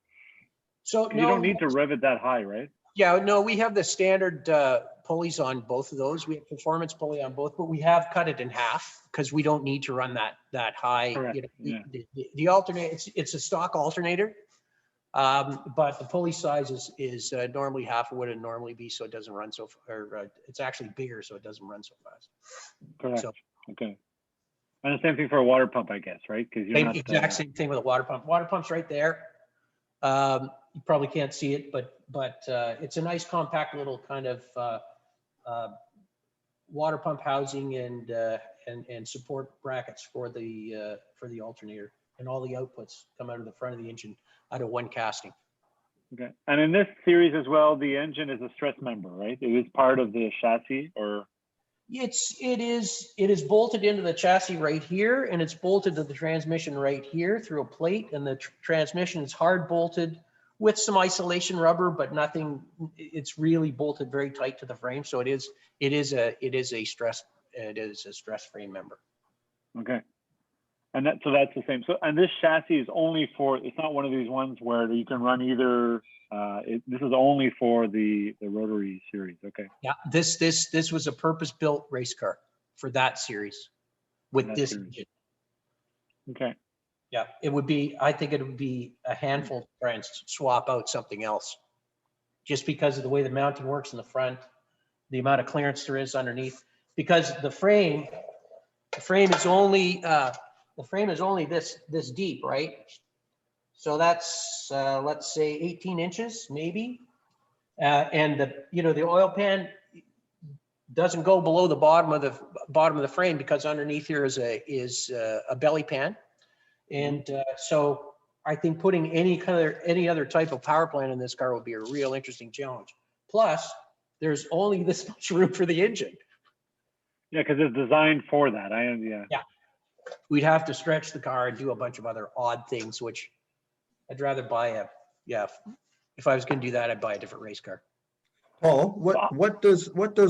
So you don't need to rev it that high, right? Yeah, no, we have the standard pulleys on both of those. We have performance pulley on both, but we have cut it in half because we don't need to run that high. Correct. The alternator, it's a stock alternator. But the pulley size is normally half of what it normally be, so it doesn't run so, it's actually bigger, so it doesn't run so fast. Correct. So- Okay. And the same thing for a water pump, I guess, right? Because you're not Exact same thing with a water pump. Water pump's right there. You probably can't see it, but it's a nice compact little kind of water pump housing and support brackets for the alternator, and all the outputs come out of the front of the engine out of one casting. Okay. And in this series as well, the engine is a stress member, right? It is part of the chassis, or? It is bolted into the chassis right here, and it's bolted to the transmission right here through a plate, and the transmission is hard bolted with some isolation rubber, but nothing. It's really bolted very tight to the frame, so it is a stress frame member. Okay. And so that's the same. So, and this chassis is only for, it's not one of these ones where you can run either, this is only for the rotary series. Okay. Yeah, this was a purpose-built race car for that series with That this series. engine. Okay. Yeah, I think it would be a handful to try and swap out something else, just because of the way the mounting works in the front, the amount of clearance there is underneath, because the frame is only this deep, right? So that's let's say 18 inches maybe, and the oil pan doesn't go below the bottom of the frame, because underneath here is a belly pan. And so I think putting any other type of power plant in this car would be a real interesting challenge. Plus, there's only this much room for the engine. Yeah, because it's designed for that. Yeah. We'd have to stretch the car and do a bunch of other odd things, which I'd rather buy if I was going to do that, I'd buy a different race car. Paul, what does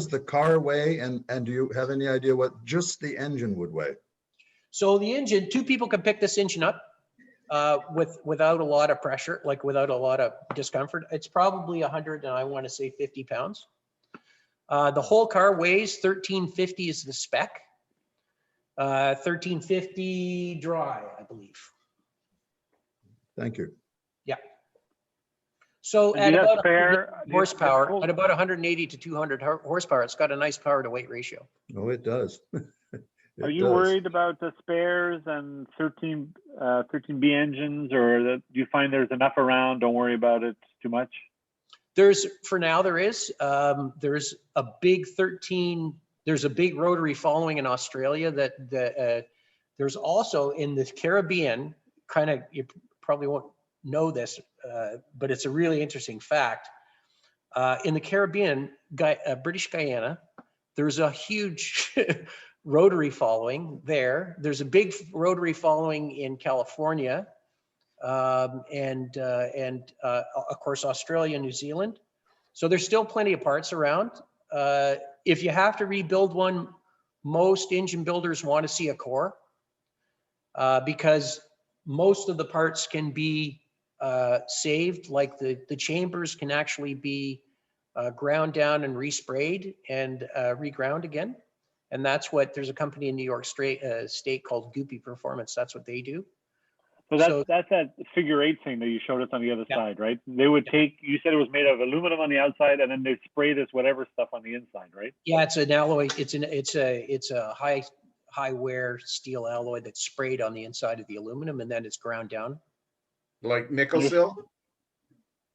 the car weigh, and do you have any idea what just the engine would weigh? So the engine, 2 people can pick this engine up without a lot of pressure, like without a lot of discomfort. It's probably 100 and I want to say 50 pounds. The whole car weighs 1350 is the spec. 1350 dry, I believe. Thank you. Yeah. So And at do you have about spare- 180 do you have horsepower, full- at about 180 to 200 horsepower, it's got a nice power to weight ratio. Oh, it does. Are you worried about the spares and 13B engines, or do you find there's enough around? Don't worry about it too much. For now there is. There's a big rotary following in Australia that there's also in the Caribbean, you probably won't know this, but it's a really interesting fact. In the Caribbean, British Guyana, there's a huge rotary following there. There's a big rotary following in California, and of course Australia, New Zealand. So there's still plenty of parts around. If you have to rebuild one, most engine builders want to see a core, because most of the parts can be saved. Like the chambers can actually be ground down and resprayed and reground again. And there's a company in New York State called Goopy Performance. That's what they do. So that's that figure 8 thing that you showed us on the other side, right? They would take, you said it was made of aluminum on the outside, and then they'd spray this whatever stuff on the inside, right? Yeah, it's an alloy. It's a high wear steel alloy that's sprayed on the inside of the aluminum, and then it's ground down. Like nickel seal?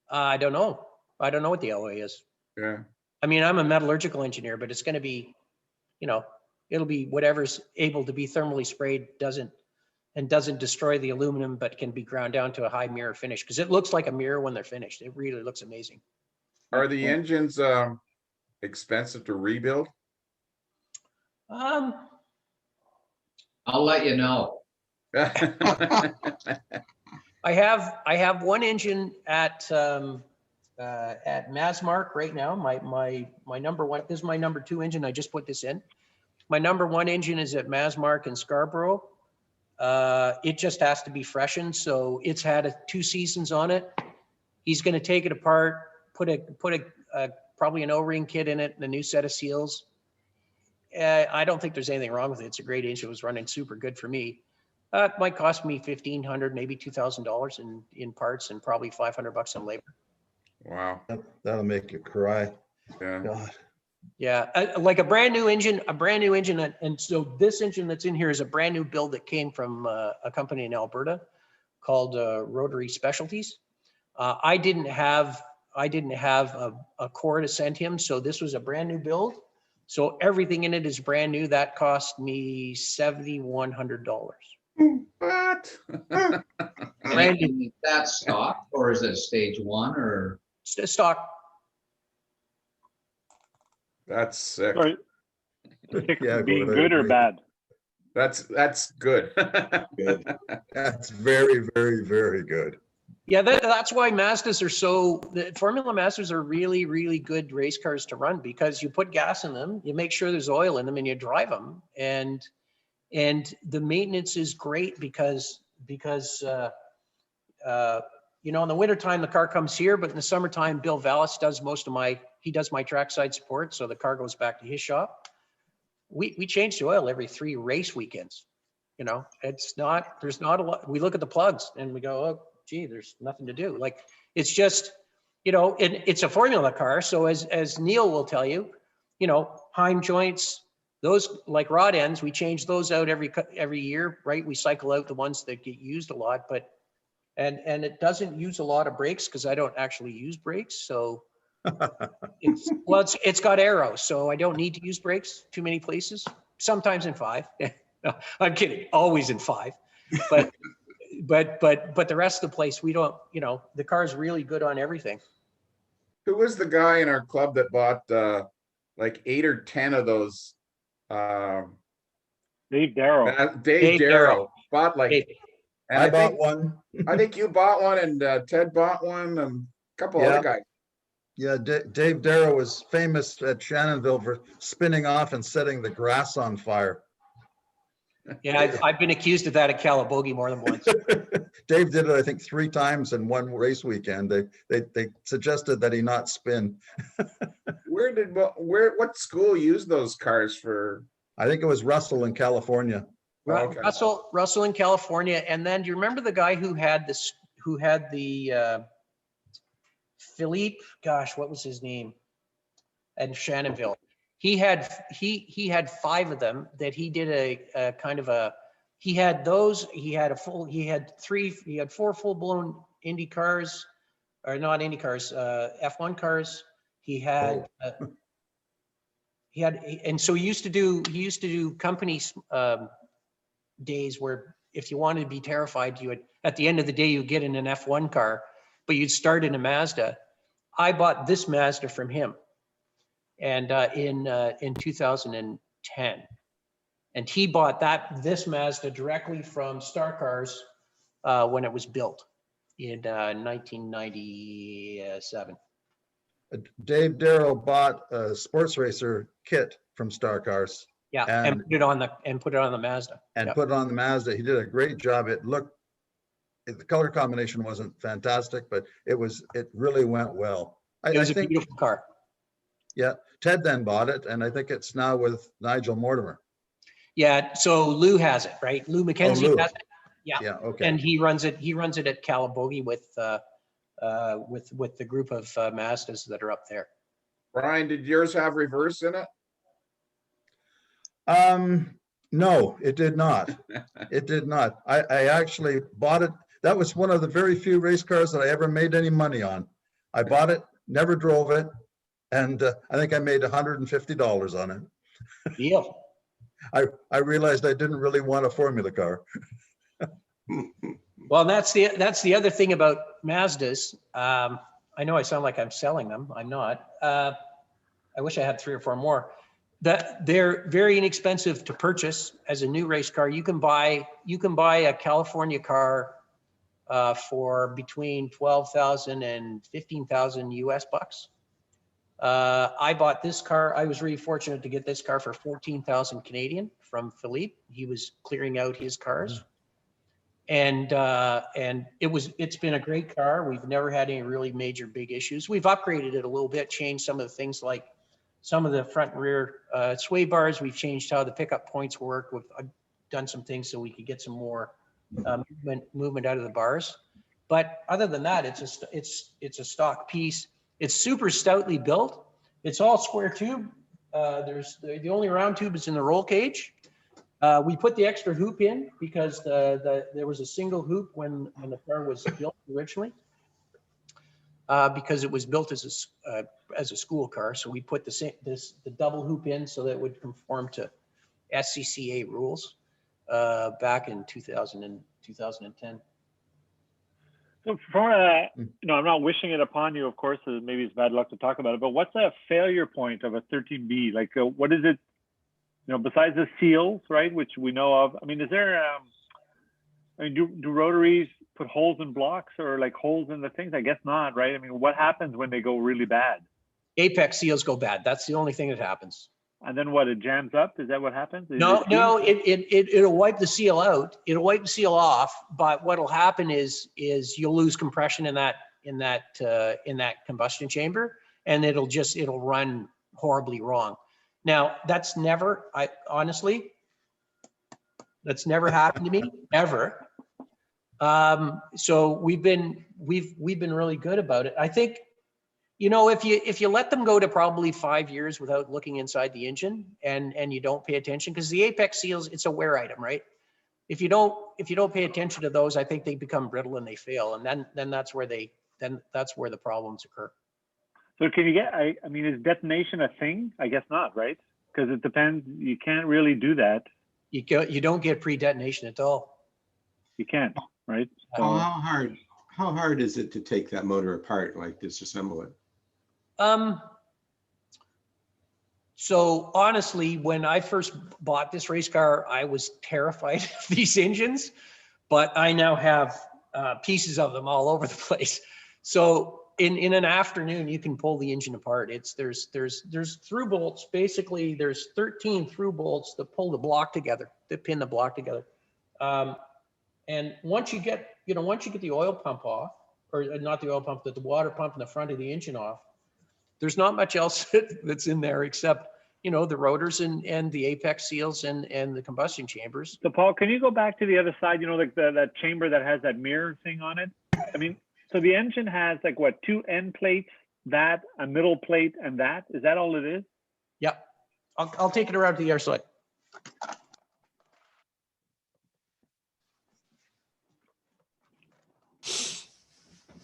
I don't know. I don't know what the alloy is. Yeah. I mean, I'm a metallurgical engineer, but it's going to be, it'll be whatever's able to be thermally sprayed, doesn't destroy the aluminum, but can be ground down to a high mirror finish, because it looks like a mirror when they're finished. It really looks amazing. Are the engines expensive to rebuild? I'll let you know. I have one engine at Masmark right now. My number one, this is my number 2 engine. I just put this in. My number 1 engine is at Masmark in Scarborough. It just has to be freshened, so it's had 2 seasons on it. He's going to take it apart, put probably an O-ring kit in it, and a new set of seals. I don't think there's anything wrong with it. It's a great engine. It was running super good for me. It might cost me $1,500, maybe $2,000 in parts and probably $500 in labor. Wow. That'll make you cry. Yeah. God. Yeah, like a brand new engine, and so this engine that's in here is a brand new build that came from a company in Alberta called Rotary Specialties. I didn't have a core to send him, so this was a brand new build. So everything in it is brand new. That cost me $7,100. What? Brand new. Is that stock or is it stage one or? Stock. That's sick. Sorry, Yeah, being I good or agree. bad? That's good. Good. That's very, very, very good. Yeah, that's why Mazdas are the Formula Mazdas are really, really good race cars to run, because you put gas in them, you make sure there's oil in them, and you drive them. And the maintenance is great because you know, in the wintertime, the car comes here, but in the summertime, Bill Vallis does he does my trackside support. So the car goes back to his shop. We change the oil every 3 race weekends. You know, there's not a lot. We look at the plugs and we go, oh, gee, there's nothing to do. Like, it's just, you know, it's a formula car. So as Neil will tell you, you know, Heim joints, those like rod ends, we change those out every year, right? We cycle out the ones that get used a lot, but and it doesn't use a lot of brakes because I don't actually use brakes. So it's got arrows, so I don't need to use brakes too many places. Sometimes in 5. No, I'm kidding. Always in 5. But the rest of the place, we don't. You know, the car is really good on everything. Who was the guy in our club that bought like 8 or 10 of those? Dave Darrow. Dave Darrow bought like. Dave. And I bought one. I think you bought one, and Ted bought one, and a couple Yeah. other guys. Yeah, Dave Darrow was famous at Shannonville for spinning off and setting the grass on fire. Yeah, I've been accused of that at Calabogie more than once. Dave did it, I think, 3 times in one race weekend. They suggested that he not spin. What school used those cars for? I think it was Russell in California. Okay. Russell in California. And then do you remember the guy who had the Philippe, gosh, what was his name? And Shannonville. He had 5 of them that he did a kind of a, he had 4 full-blown Indy cars, or not Indy cars, F1 cars. And so he used to do company days where if you wanted to be terrified, you would, at the end of the day, you get in an F1 car, but you'd start in a Mazda. I bought this Mazda from him, and in 2010, and he bought this Mazda directly from Star Cars when it was built in 1997. Dave Darrow bought a sports racer kit from Star Cars. Yeah, and put it on the Mazda. And Yep. put it on the Mazda. He did a great job. The color combination wasn't fantastic, but it really went well. It was a beautiful car. Yeah, Ted then bought it, and I think it's now with Nigel Mortimer. Yeah, so Lou has it, right? Lou McKenzie Lou. has it. Yeah. Yeah, okay. And he runs it at Calabogie with the group of Mazdas that are up there. Brian, did yours have reverse in it? No, it did not. It did not. I actually bought it. That was one of the very few race cars that I ever made any money on. I bought it, never drove it, and I think I made $150 on it. Deal. I realized I didn't really want a formula car. Well, that's the other thing about Mazdas. I know I sound like I'm selling them. I'm not. I wish I had 3 or 4 more. That they're very inexpensive to purchase as a new race car. You can buy a California car for between $12,000 and $15,000 US bucks. I bought this car. I was really fortunate to get this car for 14,000 Canadian from Philippe. He was clearing out his cars. And it's been a great car. We've never had any really major big issues. We've upgraded it a little bit, changed some of the things like some of the front and rear sway bars. We've changed how the pickup points work. done some things so we could get some more movement out of the bars. But other than that, it's a stock piece. It's super stoutly built. It's all square tube. There's the only round tube is in the roll cage. We put the extra hoop in because there was a single hoop when the car was built originally, because it was built as a school car. So we put the double hoop in so that it would conform to SCCA rules back in 2010. So for I'm not wishing it upon you, of course. Maybe it's bad luck to talk about it. But what's a failure point of a 13B? Like, what is it? Besides the seals, right, which we know of. I mean, is there? Do rotaries put holes in blocks or like holes in the things? I guess not, right? I mean, what happens when they go really bad? Apex seals go bad. That's the only thing that happens. And then what? It jams up. Is that what happens? No, it'll wipe the seal out. It'll wipe the seal off. But what'll happen is you'll lose compression in that combustion chamber, and it'll run horribly wrong. Now that's honestly, that's never happened to me ever. So we've been really good about it. I think, if you let them go to probably 5 years without looking inside the engine and you don't pay attention, because the apex seals, it's a wear item, right? If you don't pay attention to those, I think they become brittle and they fail, and then that's where the problems occur. So can you get? I mean, is detonation a thing? I guess not, right? Because it depends. You can't really do that. You don't get pre-detonation at all. You can't, right? So, How hard is it to take that motor apart, like disassemble it? So honestly, when I first bought this race car, I was terrified of these engines, but I now have pieces of them all over the place. So in an afternoon, you can pull the engine apart. There's through bolts. Basically, there's 13 through bolts that pull the block together, that pin the block together. And once you get the oil pump off, or not the oil pump, but the water pump in the front of the engine off, there's not much else that's in there except, the rotors and the apex seals and the combustion chambers. So Paul, can you go back to the other side? Like that chamber that has that mirror thing on it? I mean, so the engine has like what, 2 end plates, that, a middle plate, and that? Is that all it is? Yep. I'll take it around to the other side.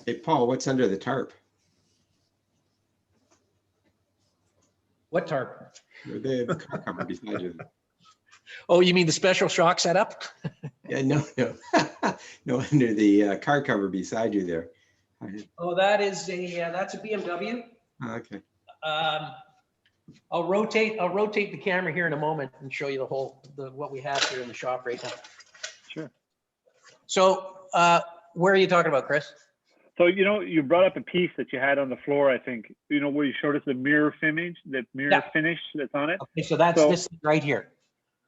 Hey, Paul, what's under the tarp? What tarp? The car cover beside you. Oh, you mean the special shock setup? Yeah, no, under the car cover beside you there. Oh, that's a BMW. Okay. I'll rotate the camera here in a moment and show you what we have here in the shop right now. Sure. So where are you talking about, Chris? So, you brought up a piece that you had on the floor, I think, where you showed us the mirror finish, finish that's on it. Okay, so that's this right here.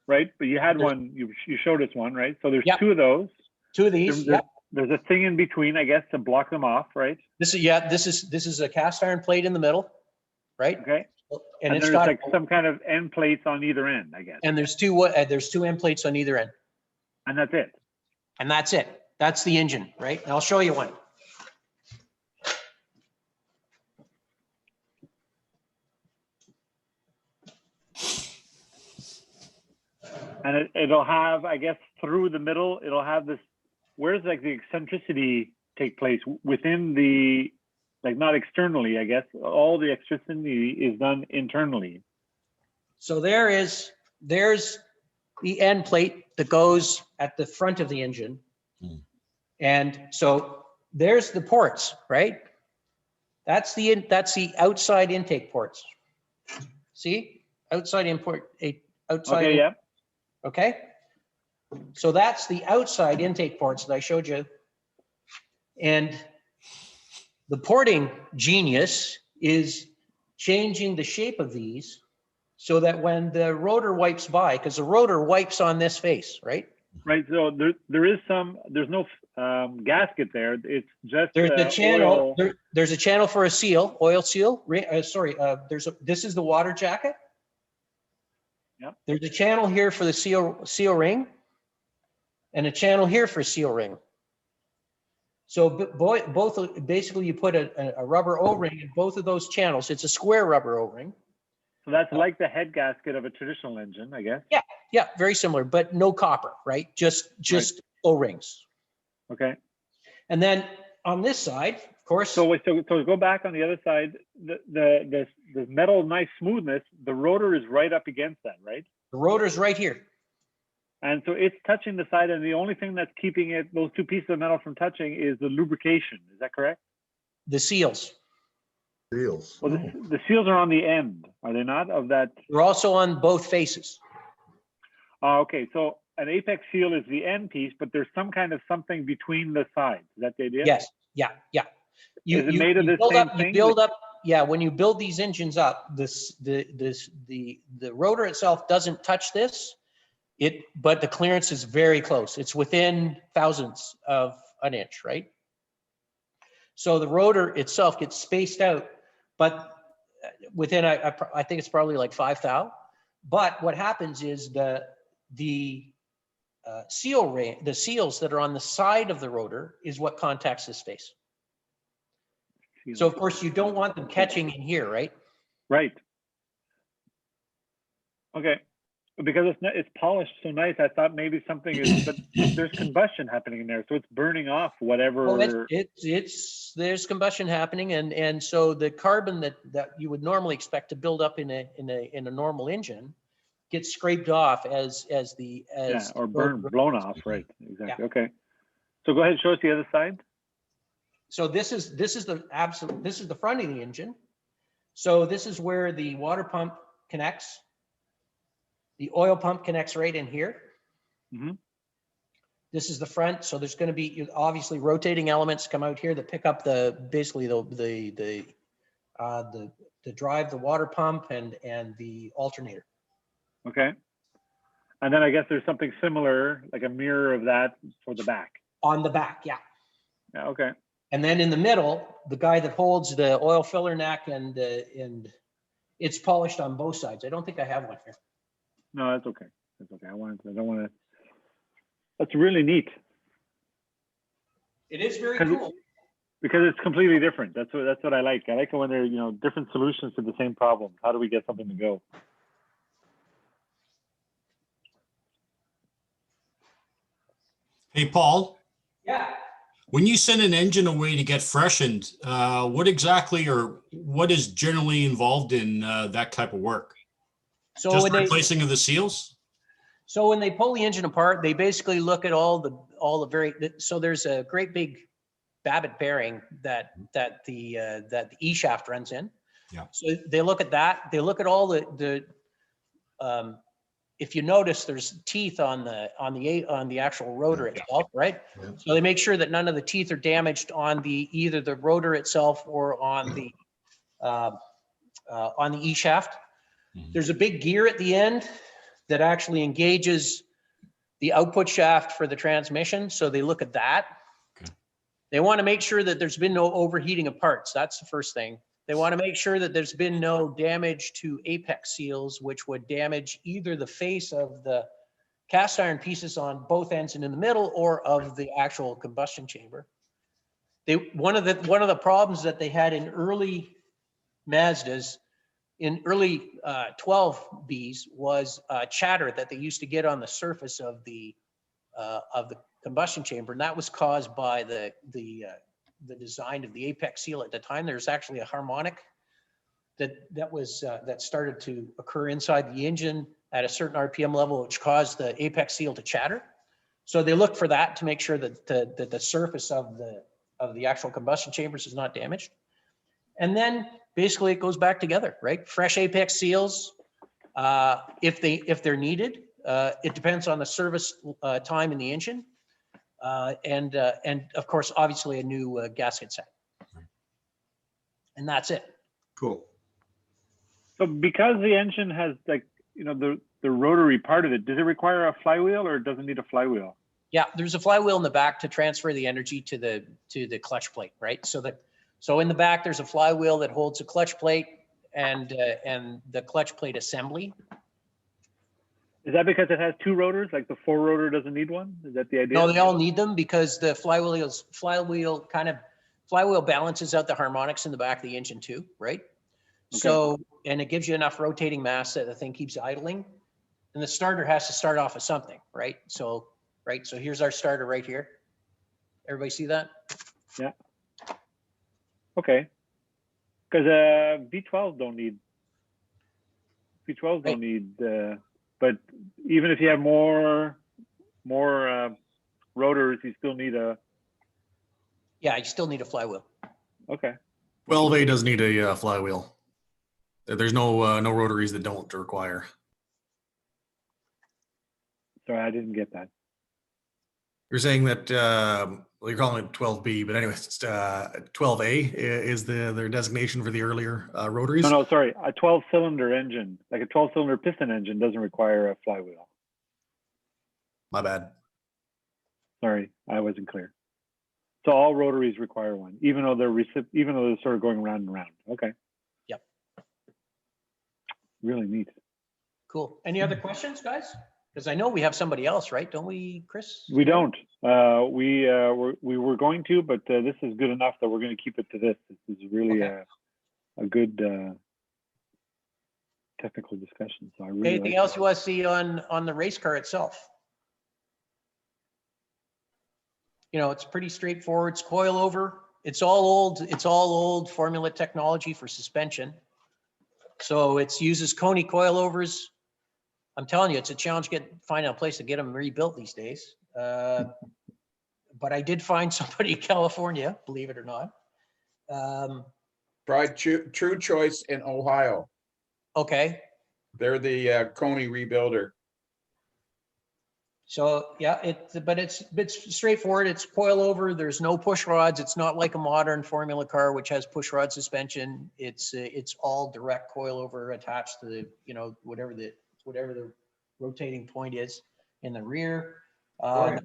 Right, but you had one, you showed us one, right? So there's Yep. 2 of those. 2 of these, There's a thing in between, I guess, to block them off, right? This is a cast iron plate in the middle, right? Okay. And it's there's got like some kind of end plates on either end, I guess. and there's two end plates on either end. And that's it. And that's it. That's the engine, right? And I'll show you one. And it'll have, I guess, through the middle, it'll have this, where's like the eccentricity take place within the, like not externally, I guess, all the eccentricity is done internally. So there's the end plate that goes at the front of the engine. And so there's the ports, right? That's the outside intake ports. See, outside import, outside. Okay, yeah. Okay. So that's the outside intake ports that I showed you. And the porting genius is changing the shape of these so that when the rotor wipes by, because the rotor wipes on this face, right? Right. So there's no gasket there. It's just There's a channel. oil. There's a channel for a seal, oil seal. This is the water jacket. Yep. There's a channel here for the seal ring, and a channel here for seal ring. So both basically you put a rubber O-ring in both of those channels. It's a square rubber O-ring. So that's like the head gasket of a traditional engine, I guess. Yeah, very similar, but no copper, right? Just O-rings. Okay. And then on this side, of course. So go back on the other side. The metal, nice smoothness. The rotor is right up against that, right? The rotor's right here. And so it's touching the side, and the only thing that's keeping it, those two pieces of metal from touching, is the lubrication. Is that correct? The seals. Seals. Well, the seals are on the end, are they not? Of that. They're also on both faces. Okay, so an apex seal is the end piece, but there's some kind of something between the sides. Is that the idea? Yes. Yeah. Is it made of the same thing? You build up. Yeah. When you build these engines up, the rotor itself doesn't touch this. But the clearance is very close. It's within thousandths of an inch, right? So the rotor itself gets spaced out, but within, I think it's probably like 5 thou. But what happens is the seals that are on the side of the rotor is what contacts this space. So of course you don't want them catching in here, right? Right. Okay. Because it's polished so nice, I thought maybe something is, but there's combustion happening in there, so it's burning off whatever. Well, there's combustion happening, and so the carbon that you would normally expect to build up in a normal engine gets scraped off or blown off, right? Exactly. Yeah. Okay. So go ahead and show us the other side. So this is the front of the engine. So this is where the water pump connects. The oil pump connects right in here. Mm-hmm. This is the front. So there's going to be obviously rotating elements come out here that pick up basically the drive the water pump and the alternator. Okay. And then I guess there's something similar, like a mirror of that for the back. On the back, yeah. Yeah. Okay. And then in the middle, the guy that holds the oil filler neck and it's polished on both sides. I don't think I have one here. No, that's okay. That's okay. I don't want to. That's really neat. It is very cool. Because it's completely different. That's what I like. I like it when there are, different solutions to the same problem. How do we get something to go? Hey, Paul. Yeah. When you send an engine away to get freshened, what exactly or what is generally involved in that type of work? So just replacing of the seals? So when they pull the engine apart, they basically look at all the so there's a great big Babbitt bearing that the E shaft runs in. Yeah. So they look at that. They look at all the if you notice, there's teeth on the actual rotor itself, right? Yeah. So they make sure that none of the teeth are damaged on either the rotor itself or on the E shaft. Mm-hmm. There's a big gear at the end that actually engages the output shaft for the transmission. So they look at that. Okay. They want to make sure that there's been no overheating of parts. That's the first thing. They want to make sure that there's been no damage to apex seals, which would damage either the face of the cast iron pieces on both ends and in the middle, or of the actual combustion chamber. One of the problems that they had in early Mazdas, in early 12Bs, was chatter that they used to get on the surface of the combustion chamber, and that was caused by the design of the apex seal at the time. There's actually a harmonic that started to occur inside the engine at a certain RPM level, which caused the apex seal to chatter. So they look for that to make sure that the surface of the actual combustion chambers is not damaged. And then basically it goes back together, right? Fresh apex seals, if they're needed. It depends on the service time in the engine. And of course, obviously a new gasket set. And that's it. Cool. So because the engine has the rotary part of it, does it require a flywheel or does it need a flywheel? Yeah, there's a flywheel in the back to transfer the energy to the clutch plate, right? So in the back, there's a flywheel that holds a clutch plate and the clutch plate assembly. Is that because it has two rotors? Like the four rotor doesn't need one? Is that the idea? No, they all need them because the flywheel balances out the harmonics in the back of the engine too, right? So, and it gives you enough rotating mass that the thing keeps idling. And the starter has to start off with something, right? So here's our starter right here. Everybody see that? Yeah. Okay. Because V12s don't need, but even if you have more rotors, you still need a. Yeah, you still need a flywheel. Okay. 12A does need a flywheel. There's no rotaries that don't require. Sorry, I didn't get that. You're saying that, well, you're calling it 12B, but anyway, it's 12A is their designation for the earlier rotaries. No, sorry. A 12-cylinder engine, like a 12-cylinder piston engine, doesn't require a flywheel. My bad. Sorry, I wasn't clear. So all rotaries require one, even though they're sort of going round and round. Okay. Yep. Really neat. Cool. Any other questions, guys? Because I know we have somebody else, right? Don't we, Chris? We don't. We were going to, but this is good enough that we're going to keep it to this. This is really a good technical discussion. So I really. Anything else you want to see on the race car itself? You know, it's pretty straightforward. It's coilover. It's all old Formula technology for suspension. So it uses Coney coilovers. I'm telling you, it's a challenge finding a place to get them rebuilt these days. But I did find somebody in California, believe it or not. Tried True Choice in Ohio. Okay. They're the Coney rebuilder. So yeah, it's straightforward. It's coilover. There's no push rods. It's not like a modern Formula car, which has push rod suspension. It's all direct coilover attached to the, you know, whatever the rotating point is in the rear. Good.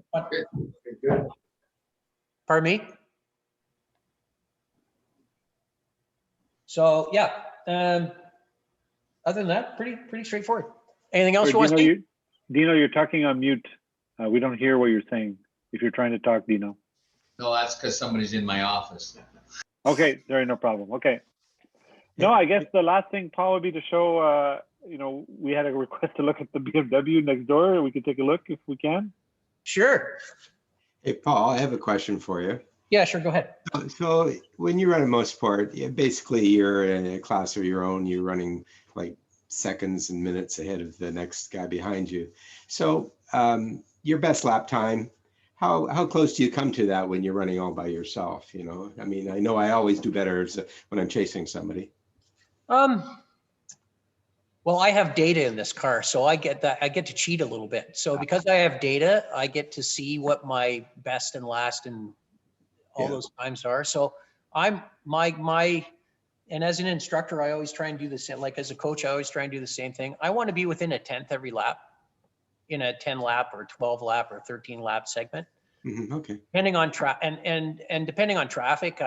Pardon me? So yeah, other than that, pretty straightforward. Anything else you want to say? Dino, you're talking on mute. We don't hear what you're saying. If you're trying to talk, Dino. No, that's because somebody's in my office. Okay, there, no problem. Okay. No, I guess the last thing, Paul, would be to show, you know, we had a request to look at the BMW next door. We could take a look if we can. Sure. Hey, Paul, I have a question for you. Yeah, sure. Go ahead. So when you run a Motorsport, basically you're in a class of your own. You're running like seconds and minutes ahead of the next guy behind you. So your best lap time, how close do you come to that when you're running all by yourself? You know, I mean, I know I always do better when I'm chasing somebody. Well, I have data in this car, so I get to cheat a little bit. So because I have data, I get to see what my best and last and all those times are. So and as an instructor, I always try and do the same. Like as a coach, I always try and do the same thing. I want to be within a 10th every lap, in a 10 lap or 12 lap or 13 lap segment. Mm-hmm, okay. Depending on and depending on traffic,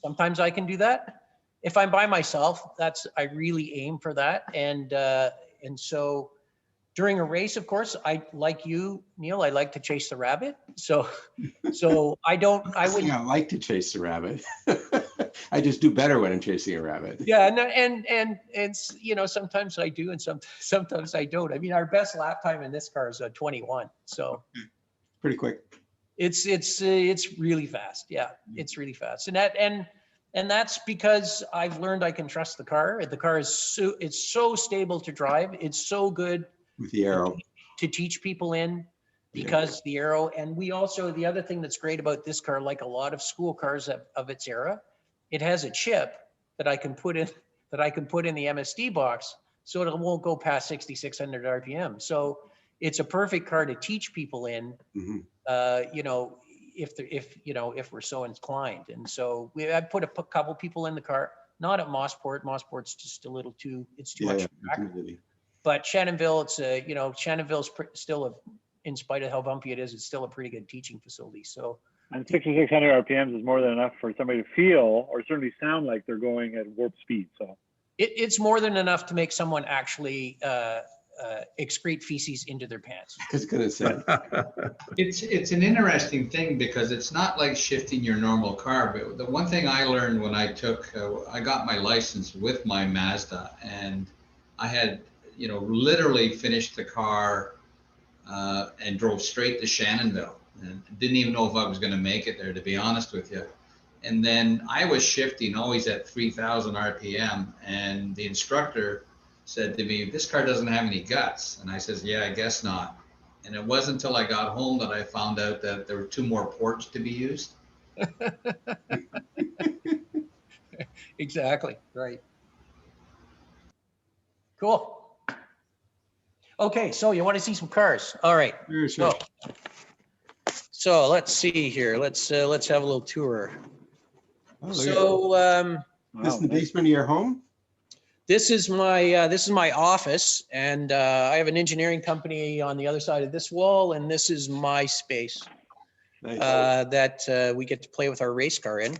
sometimes I can do that. If I'm by myself, I really aim for that. And so during a race, of course, I, like you, Neil, I like to chase the rabbit. So I wouldn't like to chase the rabbit. I just do better when I'm chasing a rabbit. Yeah, no, and you know, sometimes I do and sometimes I don't. I mean, our best lap time in this car is a 21. So pretty quick. It's really fast. Yeah, it's really fast. And that's because I've learned I can trust the car. The car is so stable to drive. It's so good with the aero to teach people in, because the aero. And we also, the other thing that's great about this car, like a lot of school cars of its era, it has a chip that I can put in the MSD box, so it won't go past 6,600 RPM. So it's a perfect car to teach people in. You know, if we're so inclined. And so I put a couple people in the car, not at Mosport. Mosport's just a little too much. But Shannonville, Shannonville's still in spite of how bumpy it is, it's still a pretty good teaching facility. So. And 6,600 RPMs is more than enough for somebody to feel or certainly sound like they're going at warp speed. So. It's more than enough to make someone actually excrete feces into their pants. Just gonna say, It's an interesting thing because it's not like shifting your normal car. But the one thing I learned when I got my license with my Mazda, and I had, literally finished the car and drove straight to Shannonville, and didn't even know if I was going to make it there, to be honest with you. And then I was shifting always at 3,000 RPM, and the instructor said to me, "This car doesn't have any guts." And I says, "Yeah, I guess not." And it wasn't until I got home that I found out that there were 2 more ports to be used. Exactly, right. Cool. Okay, so you want to see some cars? All right. sure, sure. So let's see here. Let's have a little tour. Oh, look at- So This is the basement of your home? this is my office, and I have an engineering company on the other side of this wall, and this is my space Nice. that we get to play with our race car in.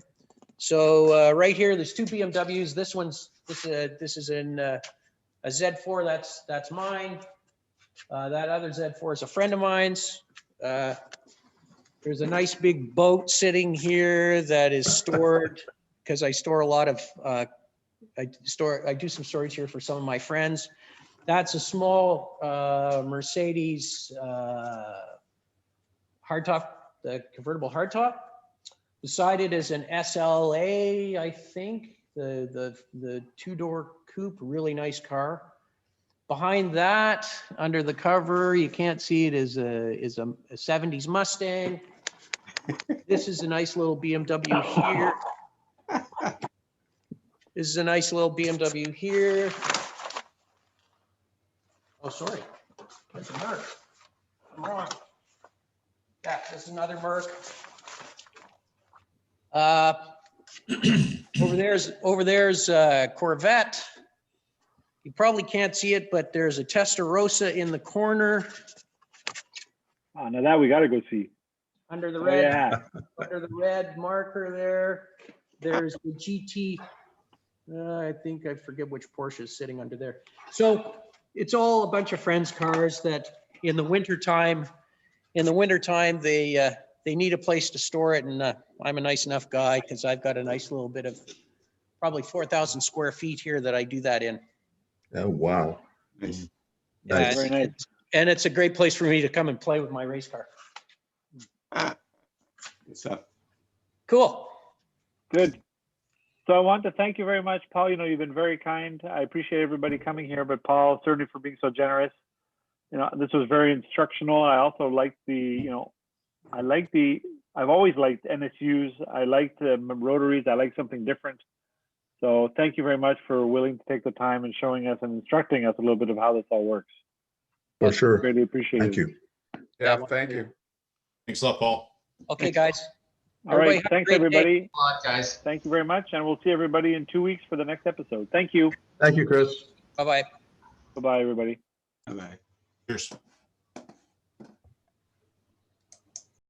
So right here, there's 2 BMWs. This is in a Z4. That's mine. That other Z4 is a friend of mine's. There's a nice big boat sitting here that is stored because I store a lot of. I do some storage here for some of my friends. That's a small Mercedes hardtop, the convertible hardtop. Beside it is an SLA, I think, the 2-door coupe, really nice car. Behind that, under the cover, you can't see it, is a 70s Mustang. This is a nice little BMW here. This is a nice little BMW here. Oh, sorry. There's a Merc. I'm wrong. Yeah, this is another Merc. Over there's Corvette. You probably can't see it, but there's a Testarossa in the corner Oh, now that we got to go see. under the Oh, red. yeah. Under the red marker there. There's the GT. I think I forget which Porsche is sitting under there. So it's all a bunch of friends' cars that in the wintertime, they need a place to store it. And I'm a nice enough guy because I've got a nice little bit of probably 4,000 square feet here that I do that in. Oh, wow. Nice. Nice. Very nice. And it's a great place for me to come and play with my race car. What's up? Cool. Good. So I want to thank you very much, Paul. You've been very kind. I appreciate everybody coming here, but Paul, certainly for being so generous. This was very instructional. I also like I've always liked NSUs. I like the rotaries. I like something different. So thank you very much for willing to take the time and showing us and instructing us a little bit of how this all works. For sure. Greatly appreciated. Thank you. Yeah, thank you. Thanks a lot, Paul. Okay, guys. All right. Everybody have a Thanks, great day. everybody. A lot, guys. Thank you very much. And we'll see everybody in 2 weeks for the next episode. Thank you. Thank you, Chris. Bye-bye. Bye-bye, everybody. Bye-bye. Cheers.